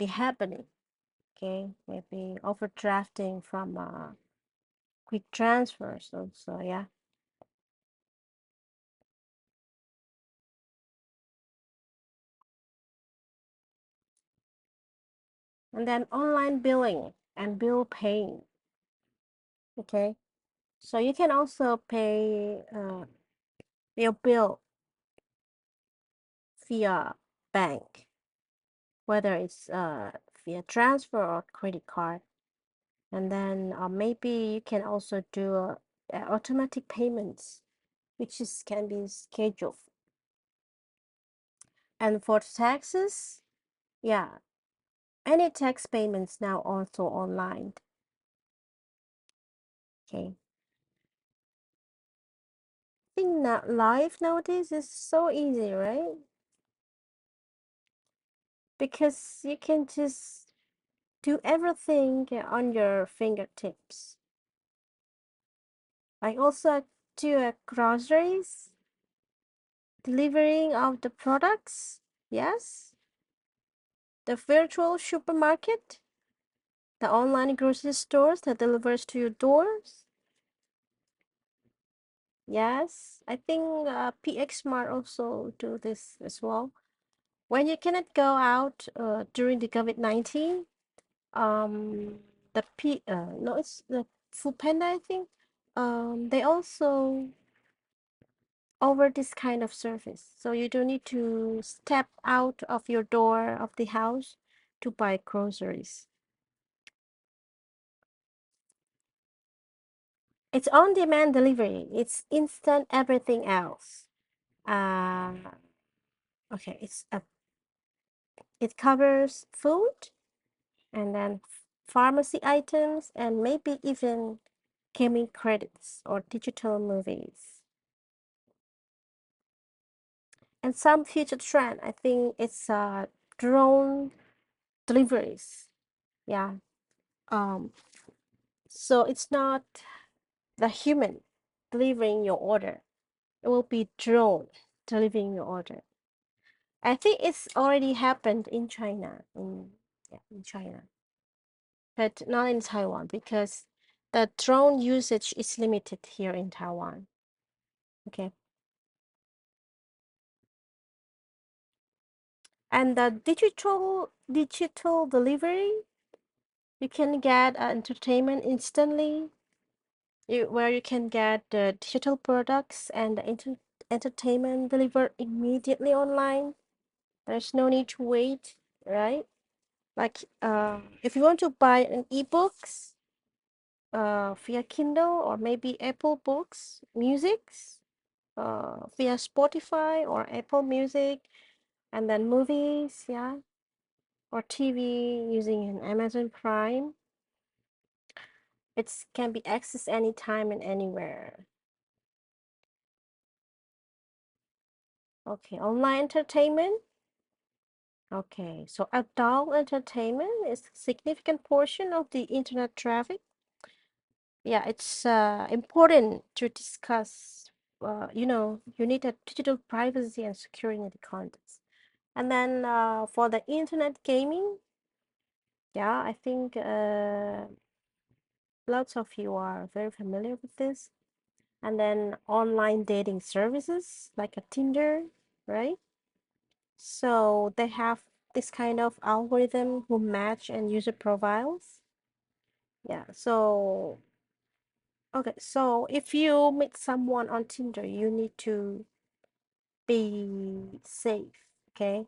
happening. Okay, maybe overdrafting from quick transfers also. Yeah, and then online billing and bill paying. Okay, so you can also pay your bill via bank, whether it's via transfer or credit card. And then maybe you can also do automatic payments, which is can be scheduled. And for taxes, yeah, any tax payments now also online. Okay, I think that life nowadays is so easy, right? Because you can just do everything on your fingertips. I also do groceries, delivering of the products. Yes, the virtual supermarket, the online grocery stores that delivers to your doors. Yes, I think PX Smart also do this as well. When you cannot go out during the COVID-19, um, the P no, it's the Food Panda, I think. They also offer this kind of service, so you don't need to step out of your door of the house to buy groceries. It's on-demand delivery. It's instant everything else. Uh, okay, it covers food and then pharmacy items and maybe even gaming credits or digital movies. And some future trend, I think it's drone deliveries. Yeah. Um, so it's not the human delivering your order. It will be drone delivering your order. I think it's already happened in China, in China, but not in Taiwan because the drone usage is limited here in Taiwan. Okay, And the digital delivery, you can get entertainment instantly. Where you can get the digital products and the entertainment delivered immediately online. There's no need to wait, right? Like if you want to buy an ebooks via Kindle or maybe Apple Books, musics via Spotify or Apple Music, and then movies, yeah, or TV using an Amazon Prime. It can be accessed anytime and anywhere. Okay, online entertainment. Okay, so adult entertainment is a significant portion of the internet traffic. Yeah, it's important to discuss. You need a digital privacy and security context. And then for the internet gaming, yeah, I think lots of you are very familiar with this. And then online dating services like a Tinder, right? So they have this kind of algorithm who match and user profiles. Yeah, so okay, so if you meet someone on Tinder, you need to be safe, okay?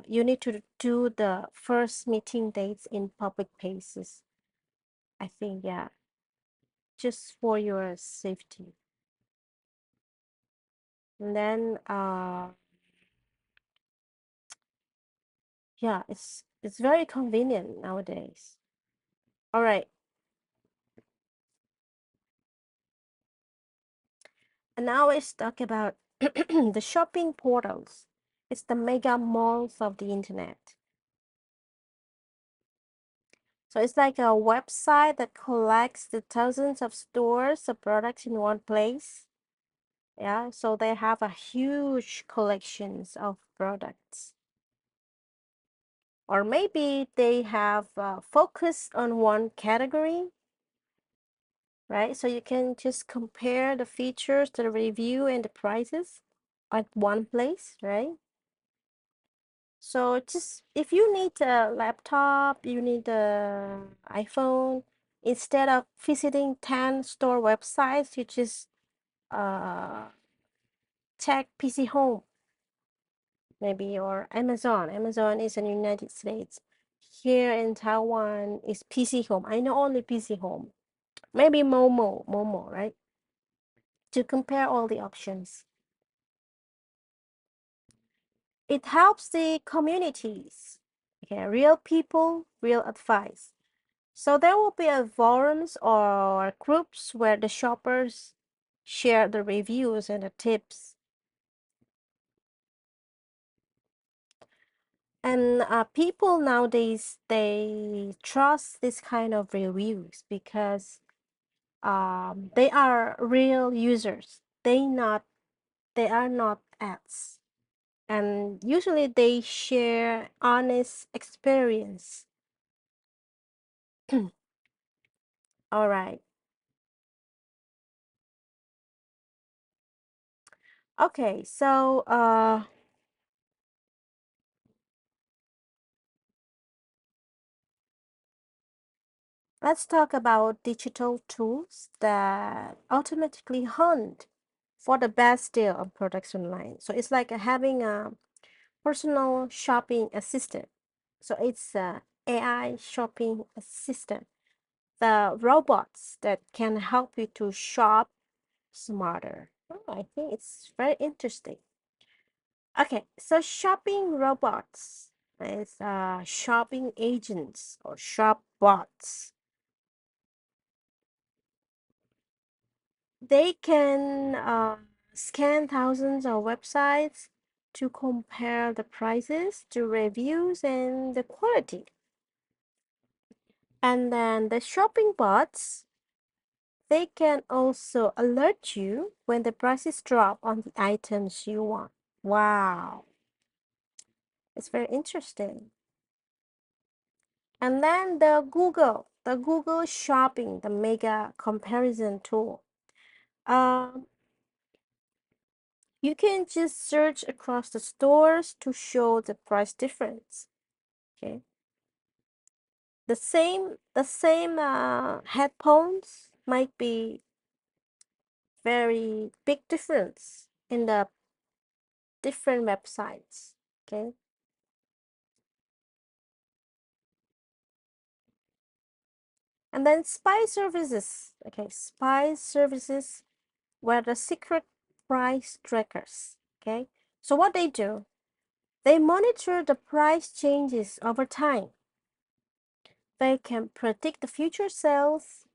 You need to do the first meeting dates in public places. I think, yeah, just for your safety. And then, yeah, it's very convenient nowadays. All right, and now let's talk about the shopping portals. It's the mega malls of the internet. So it's like a website that collects the thousands of stores of products in one place. Yeah, so they have a huge collections of products. Or maybe they have focused on one category, right? So you can just compare the features, the review, and the prices at one place, right? So just if you need a laptop, you need a iPhone, instead of visiting 10 store websites, you just uh check PC Home maybe or Amazon. Amazon is in United States. Here in Taiwan is PC Home. I know only PC Home. Maybe Momo, right? To compare all the options. It helps the communities. Okay, real people, real advice. So there will be a forums or groups where the shoppers share the reviews and the tips. And people nowadays they trust this kind of reviews because they are real users. They are not ads. And usually they share honest experience. All right. Okay, so let's talk about digital tools that automatically hunt for the best deal on products online. So it's like having a personal shopping assistant. So it's a AI shopping assistant. The robots that can help you to shop smarter. Oh, I think it's very interesting. Okay, so shopping robots is shopping agents or shop bots. They can scan thousands of websites to compare the prices, the reviews, and the quality. And then the shopping bots, they can also alert you when the prices drop on the items you want. Wow, it's very interesting. And then the Google Shopping, the mega comparison tool. Um, You can just search across the stores to show the price difference. Okay. The same headphones might be very big difference in the different websites. Okay. And then spy services. Okay, spy services were the secret price trackers. Okay. So what they do, they monitor the price changes over time. They can predict the future sales,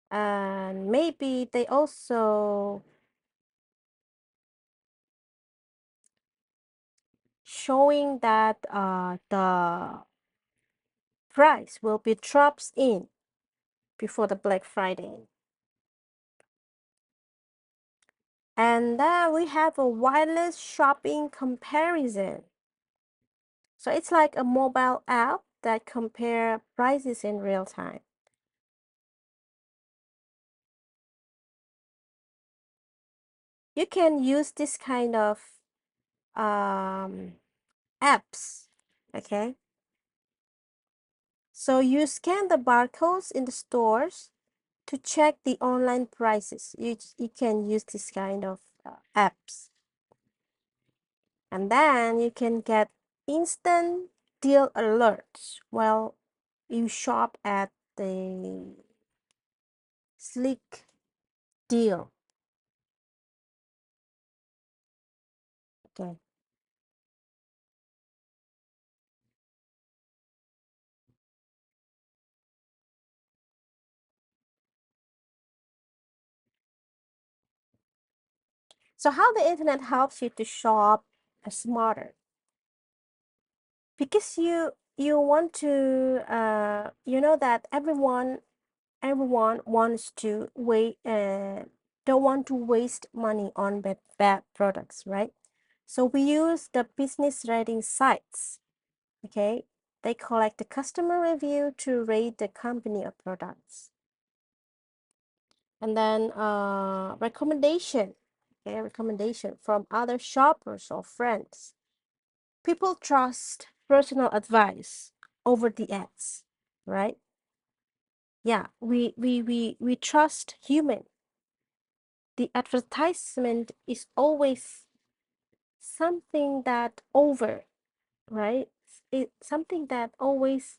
and maybe they also showing that the price will be drops in before the Black Friday. And then we have a wireless shopping comparison. So it's like a mobile app that compare prices in real time. You can use this kind of um, apps, okay? So you scan the barcodes in the stores to check the online prices. You can use this kind of apps. And then you can get instant deal alerts while you shop at the Slick Deal. Okay. So how the internet helps you to shop smarter? Because you want to you know that everyone wants to wait don't want to waste money on bad products, right? So we use the business rating sites. Okay, they collect the customer review to rate the company or products. And then recommendation. Okay, recommendation from other shoppers or friends. People trust personal advice over the ads, right? Yeah, we trust human. The advertisement is always something that over, right? It's something that always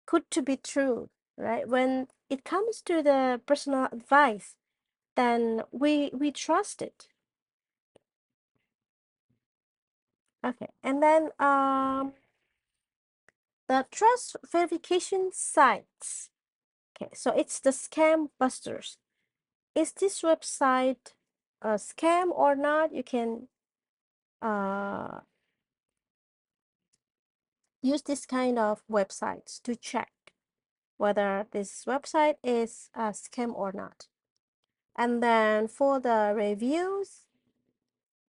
could to be true, right? When it comes to the personal advice, then we trust it. Okay, and then the trust verification sites. Okay, so it's the scam busters. Is this website a scam or not? You can uh, use this kind of websites to check whether this website is a scam or not. And then for the reviews,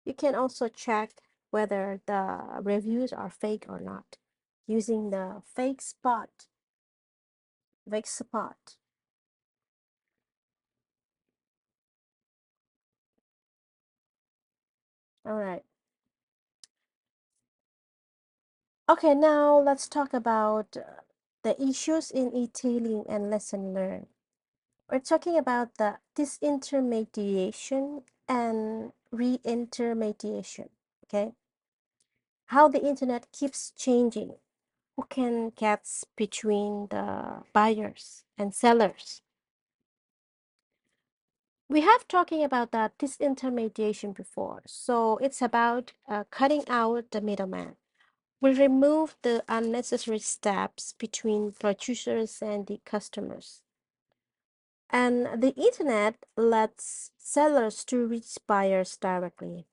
you can also check whether the reviews are fake or not using the fake spot. Fake spot. All right. Okay, now let's talk about the issues in e-tailing and lesson learned. We're talking about the disintermediation and reintermediation. Okay, how the internet keeps changing, who can get between the buyers and sellers. We have talking about that disintermediation before, so it's about cutting out the middleman. We remove the unnecessary steps between producers and the customers. And the internet lets sellers to reach buyers directly.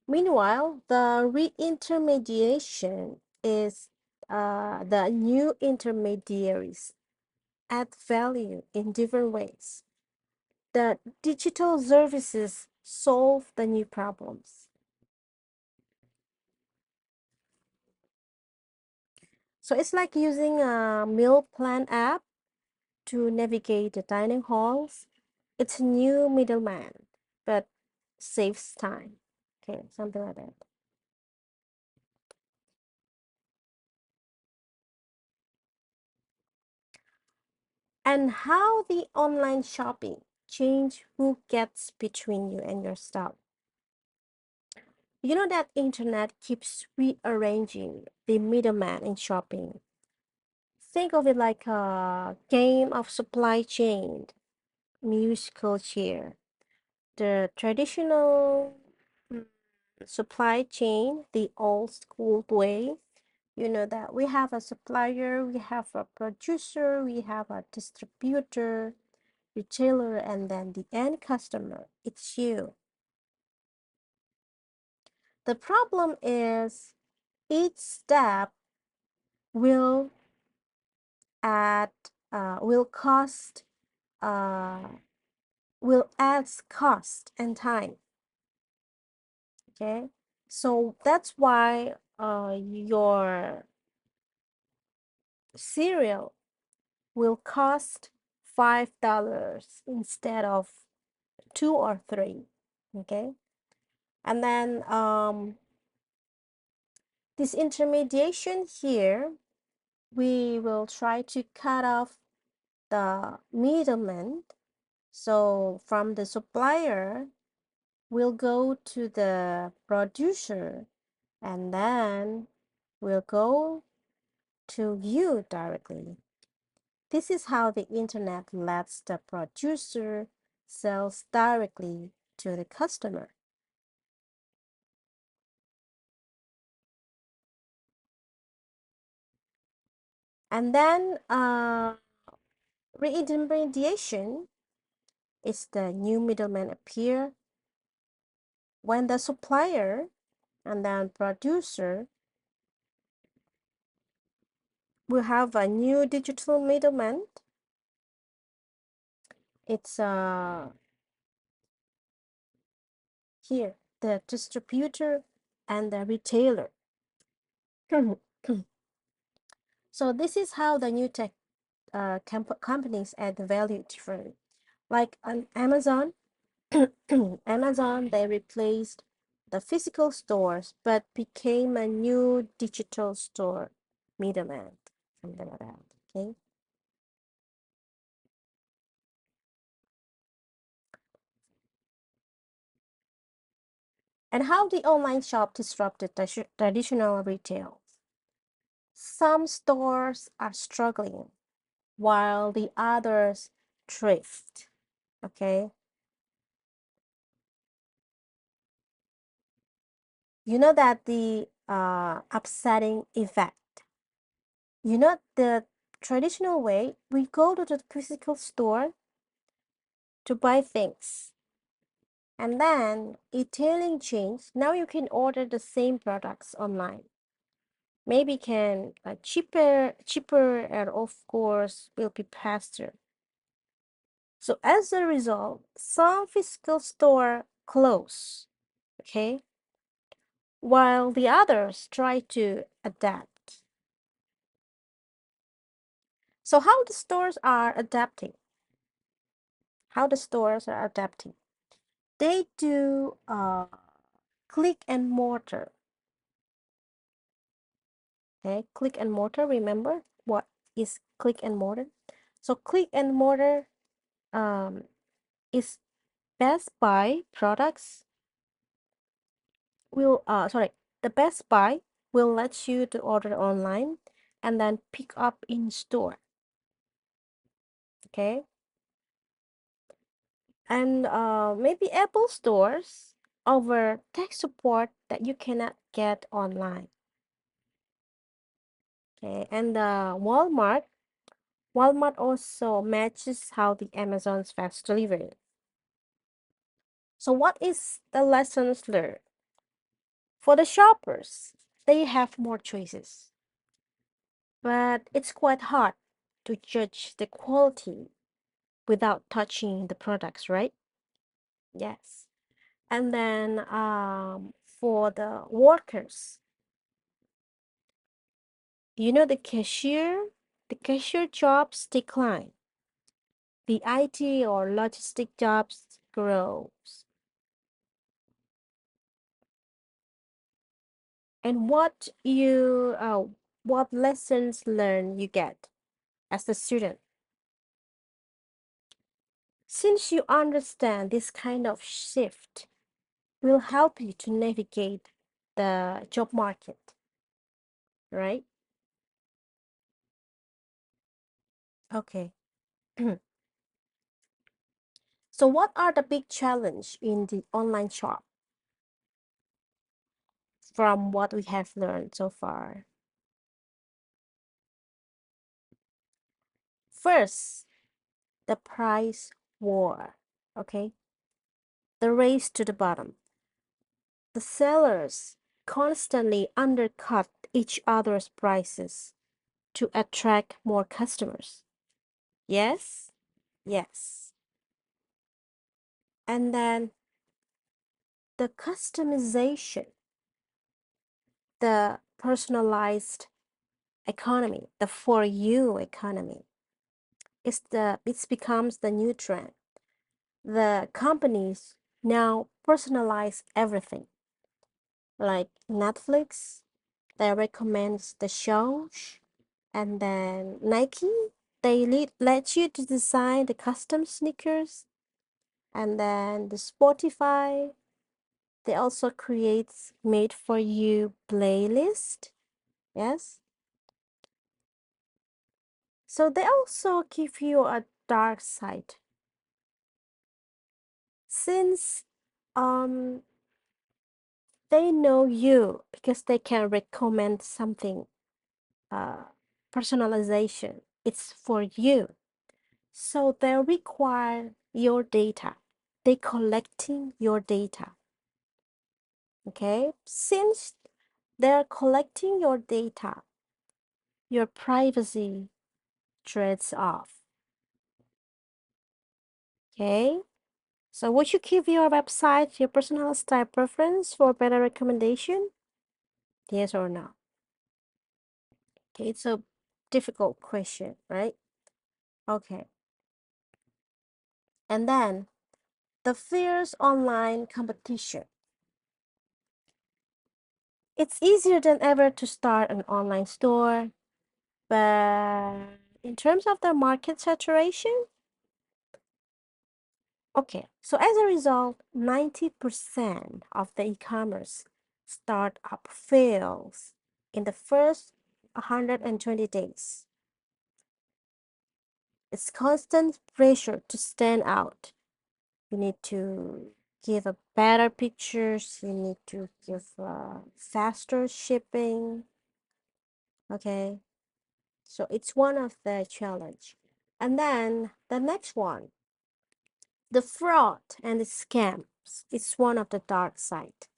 Meanwhile, the reintermediation is the new intermediaries add value in different ways. The digital services solve the new problems. So it's like using a meal plan app to navigate the dining halls It's a new middleman, but saves time. Okay, something like that. And how the online shopping change who gets between you and your stuff. You know that internet keeps rearranging the middleman in shopping. Think of it like a game of supply chain musical chair. The traditional mm, supply chain, the old school way, you know that we have a supplier, we have a producer, we have a distributor, retailer, and then the end customer. It's you. The problem is each step will add will cost uh, will add cost and time. Okay, so that's why your cereal will cost $5 instead of two or three. Okay, and then this intermediation here, we will try to cut off the middleman. So from the supplier, we'll go to the producer, and then we'll go to you directly. This is how the internet lets the producer sells directly to the customer. And then reintermediation is the new middleman appear when the supplier and then producer will have a new digital middleman. It's here the distributor and the retailer. So this is how the new tech companies add value different. Like on Amazon, Amazon they replaced the physical stores but became a new digital store middleman, something like that. Okay. And how the online shop disrupted traditional retail. Some stores are struggling while the others thrift. Okay. You know that the upsetting effect. You know the traditional way we go to the physical store to buy things. And then e-tailing changed. Now you can order the same products online. Maybe can cheaper, and of course will be faster. So as a result, some physical store close, okay, while the others try to adapt. So how the stores are adapting? How the stores are adapting? They do click and mortar. Okay, click and mortar. Remember what is click and mortar? So click and mortar um, is Best Buy products will sorry, the Best Buy will let you to order online and then pick up in store. Okay, and maybe Apple stores over tech support that you cannot get online. Okay, and Walmart also matches how the Amazon's fast delivery. So what is the lessons learned? For the shoppers, they have more choices, but it's quite hard to judge the quality without touching the products, right? Yes. And then for the workers, you know the cashier jobs decline the IT or logistic jobs grows. And what lessons learned you get as a student? Since you understand this kind of shift will help you to navigate the job market, right? Okay. So what are the big challenge in the online shop from what we have learned so far? First, the price war, okay? The race to the bottom. The sellers constantly undercut each other's prices to attract more customers. Yes? Yes. And then the customization, the personalized economy, the for you economy, it becomes the new trend. The companies now personalize everything. Like Netflix, they recommends the shows, and then Nike, they let you to design the custom sneakers, and then the Spotify, they also creates made for you playlist. Yes. So they also give you a dark side. Since um they know you because they can recommend something, uh personalization. It's for you. So they require your data. They collecting your data. Okay? Since they're collecting your data, your privacy trades off. Okay? So would you give your website your personal style preference for better recommendation? Yes or no? Okay, it's a difficult question, right? Okay. And then the fierce online competition. It's easier than ever to start an online store, but in terms of the market saturation, okay, so as a result, 90% of the e-commerce startup fails in the first 120 days. It's constant pressure to stand out. You need to give a better pictures, you need to give faster shipping, okay? So it's one of the challenge. And then the next one, the fraud and the scams. It's one of the dark side.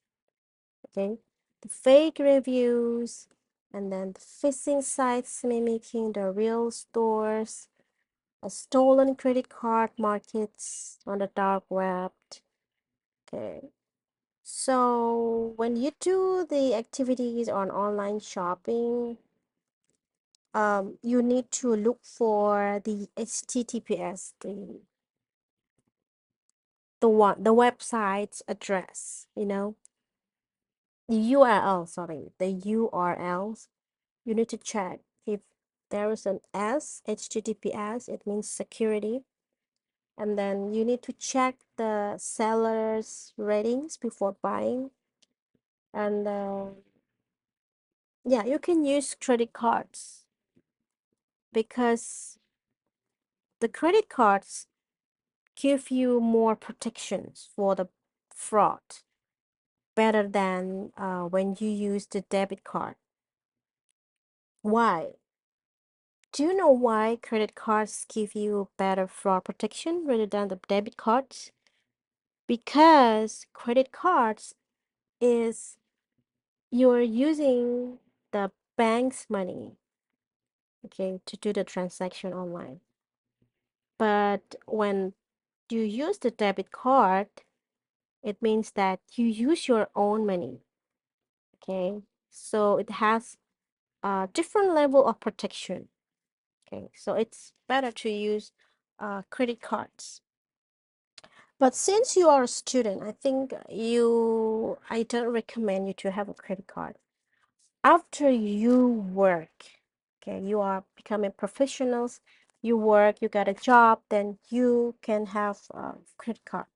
Okay, the fake reviews, and then the phishing sites mimicking the real stores, a stolen credit card markets on the dark web. Okay, so when you do the activities on online shopping, you need to look for the HTTPS, the website's address, the URL, sorry, the URLs. You need to check if there is an S, HTTPS, it means security. And then you need to check the seller's ratings before buying. And yeah, you can use credit cards because the credit cards give you more protections for the fraud better than when you use the debit card. Why? Do you know why credit cards give you better fraud protection rather than the debit cards? Because credit cards is you're using the bank's money, okay, to do the transaction online. But when you use the debit card, it means that you use your own money, okay? So it has a different level of protection, okay? So it's better to use credit cards. But since you are a student, I think I don't recommend you to have a credit card. After you work, okay, you are becoming professionals, you work, you got a job, then you can have a credit card.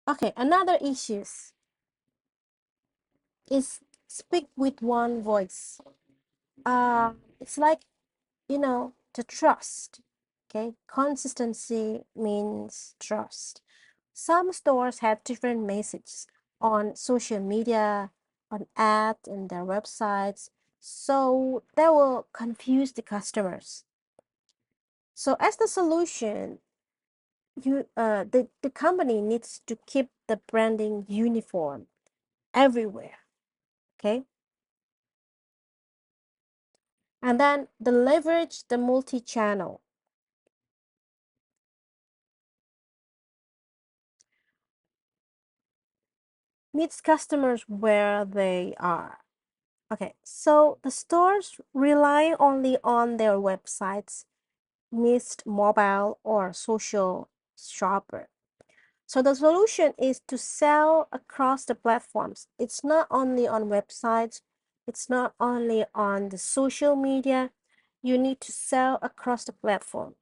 Okay, another issues is speak with one voice. It's like, the trust. Okay, consistency means trust. Some stores have different messages on social media, on ads, and their websites, so that will confuse the customers. So, as the solution, the company needs to keep the branding uniform everywhere. Okay, and then the leverage the multi-channel meets customers where they are. Okay, so the stores rely only on their websites, missed mobile or social shopper. So the solution is to sell across the platforms. It's not only on websites, it's not only on the social media. You need to sell across the platform.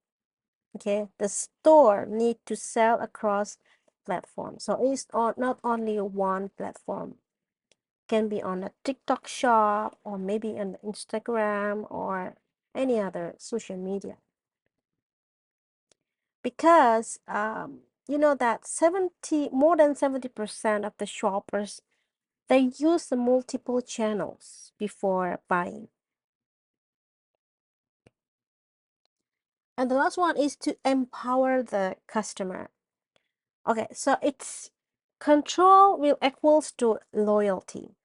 Okay, the store need to sell across platforms. So it's not only one platform. Can be on a TikTok shop or maybe on Instagram or any other social media. Because you know that 70 more than 70% of the shoppers, they use the multiple channels before buying. And the last one is to empower the customer. Okay, so it's control will equals to loyalty.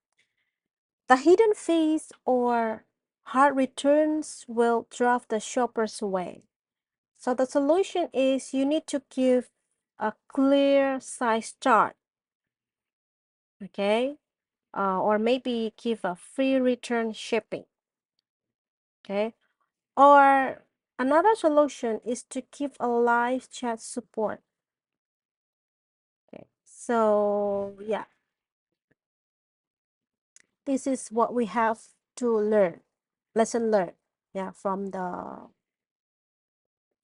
The hidden fees or hard returns will drive the shoppers away. So the solution is you need to give a clear size chart, okay? Or maybe give a free return shipping, okay? Or another solution is to give a live chat support. Okay, so yeah, this is what we have to learn, lesson learned, yeah, from the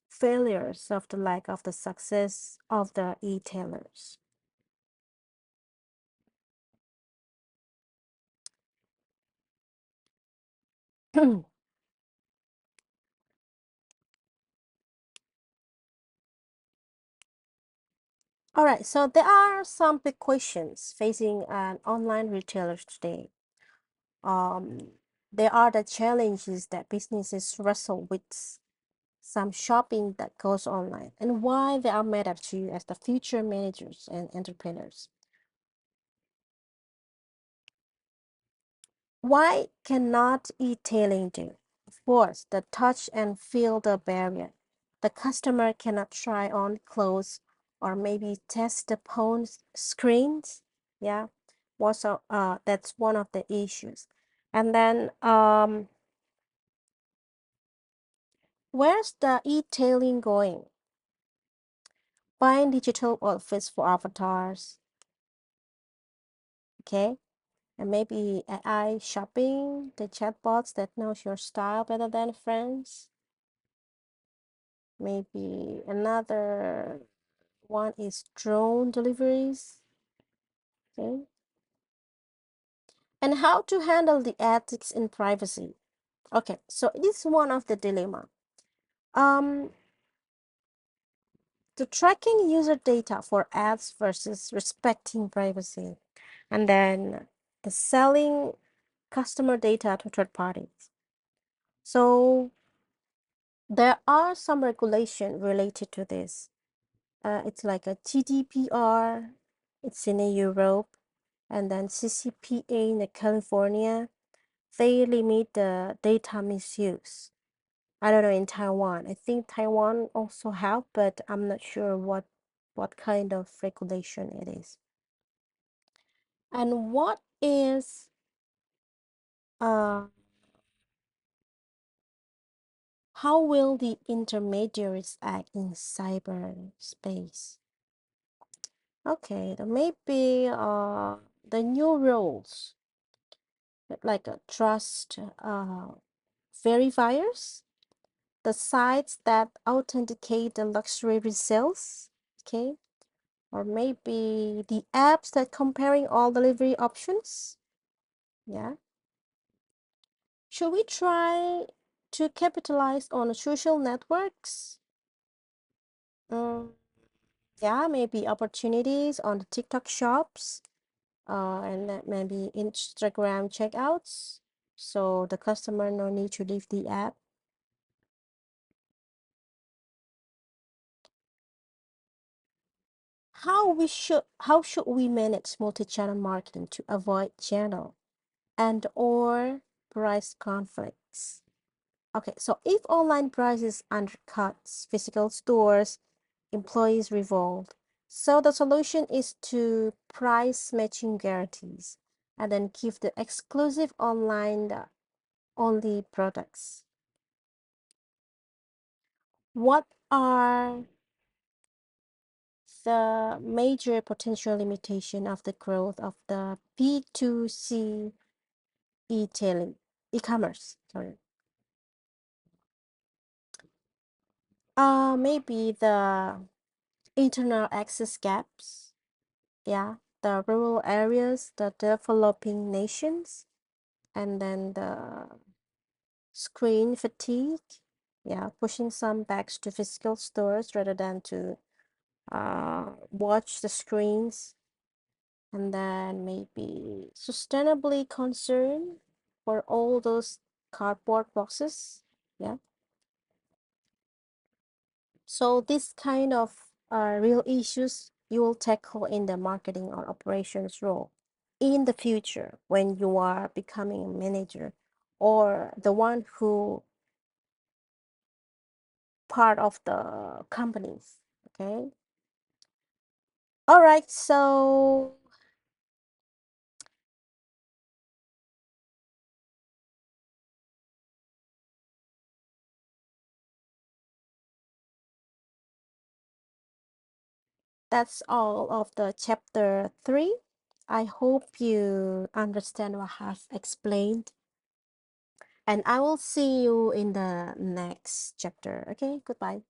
failures of the lack of the success of the e-tailers. All right, so there are some big questions facing an online retailer today. Um, there are the challenges that businesses wrestle with, some shopping that goes online, and why they are matter to you as the future managers and entrepreneurs. Why cannot e-tailing do? Of course, the touch and feel the barrier. The customer cannot try on clothes or maybe test the phone screens. Yeah, also that's one of the issues. And then where's the e-tailing going? Buying digital outfits for avatars, okay? And maybe AI shopping, the chatbots that knows your style better than friends. Maybe another one is drone deliveries. Okay. And how to handle the ethics and privacy. Okay, so this is one of the dilemma. Um, the tracking user data for ads versus respecting privacy, and then the selling customer data to third parties. So there are some regulation related to this. It's like a GDPR, it's in Europe, and then CCPA in California. They limit the data misuse. I don't know in Taiwan. I think Taiwan also have, but I'm not sure what kind of regulation it is. And what is uh How will the intermediaries act in cyberspace? Okay, there may be the new roles like a trust verifiers, the sites that authenticate the luxury resales, okay, or maybe the apps that comparing all delivery options. Yeah. Should we try to capitalize on social networks? Mm, yeah, maybe opportunities on the TikTok shops, and maybe Instagram checkouts. So the customer no need to leave the app. How should we manage multi-channel marketing to avoid channel and or price conflicts? Okay, so if online prices undercuts physical stores, employees revolt. So the solution is to price matching guarantees and then give the exclusive online only products. What are the major potential limitation of the growth of the B2C e-tailing, e-commerce? Sorry. Maybe the internal access gaps. Yeah, the rural areas, the developing nations, and then the screen fatigue. Yeah, pushing some back to physical stores rather than to watch the screens, and then maybe sustainably concerned for all those cardboard boxes. Yeah. So this kind of real issues you will tackle in the marketing or operations role in the future when you are becoming a manager or the one who part of the companies. Okay. All right. So that's all of the chapter 3. I hope you understand what I have explained, and I will see you in the next chapter. Okay, goodbye.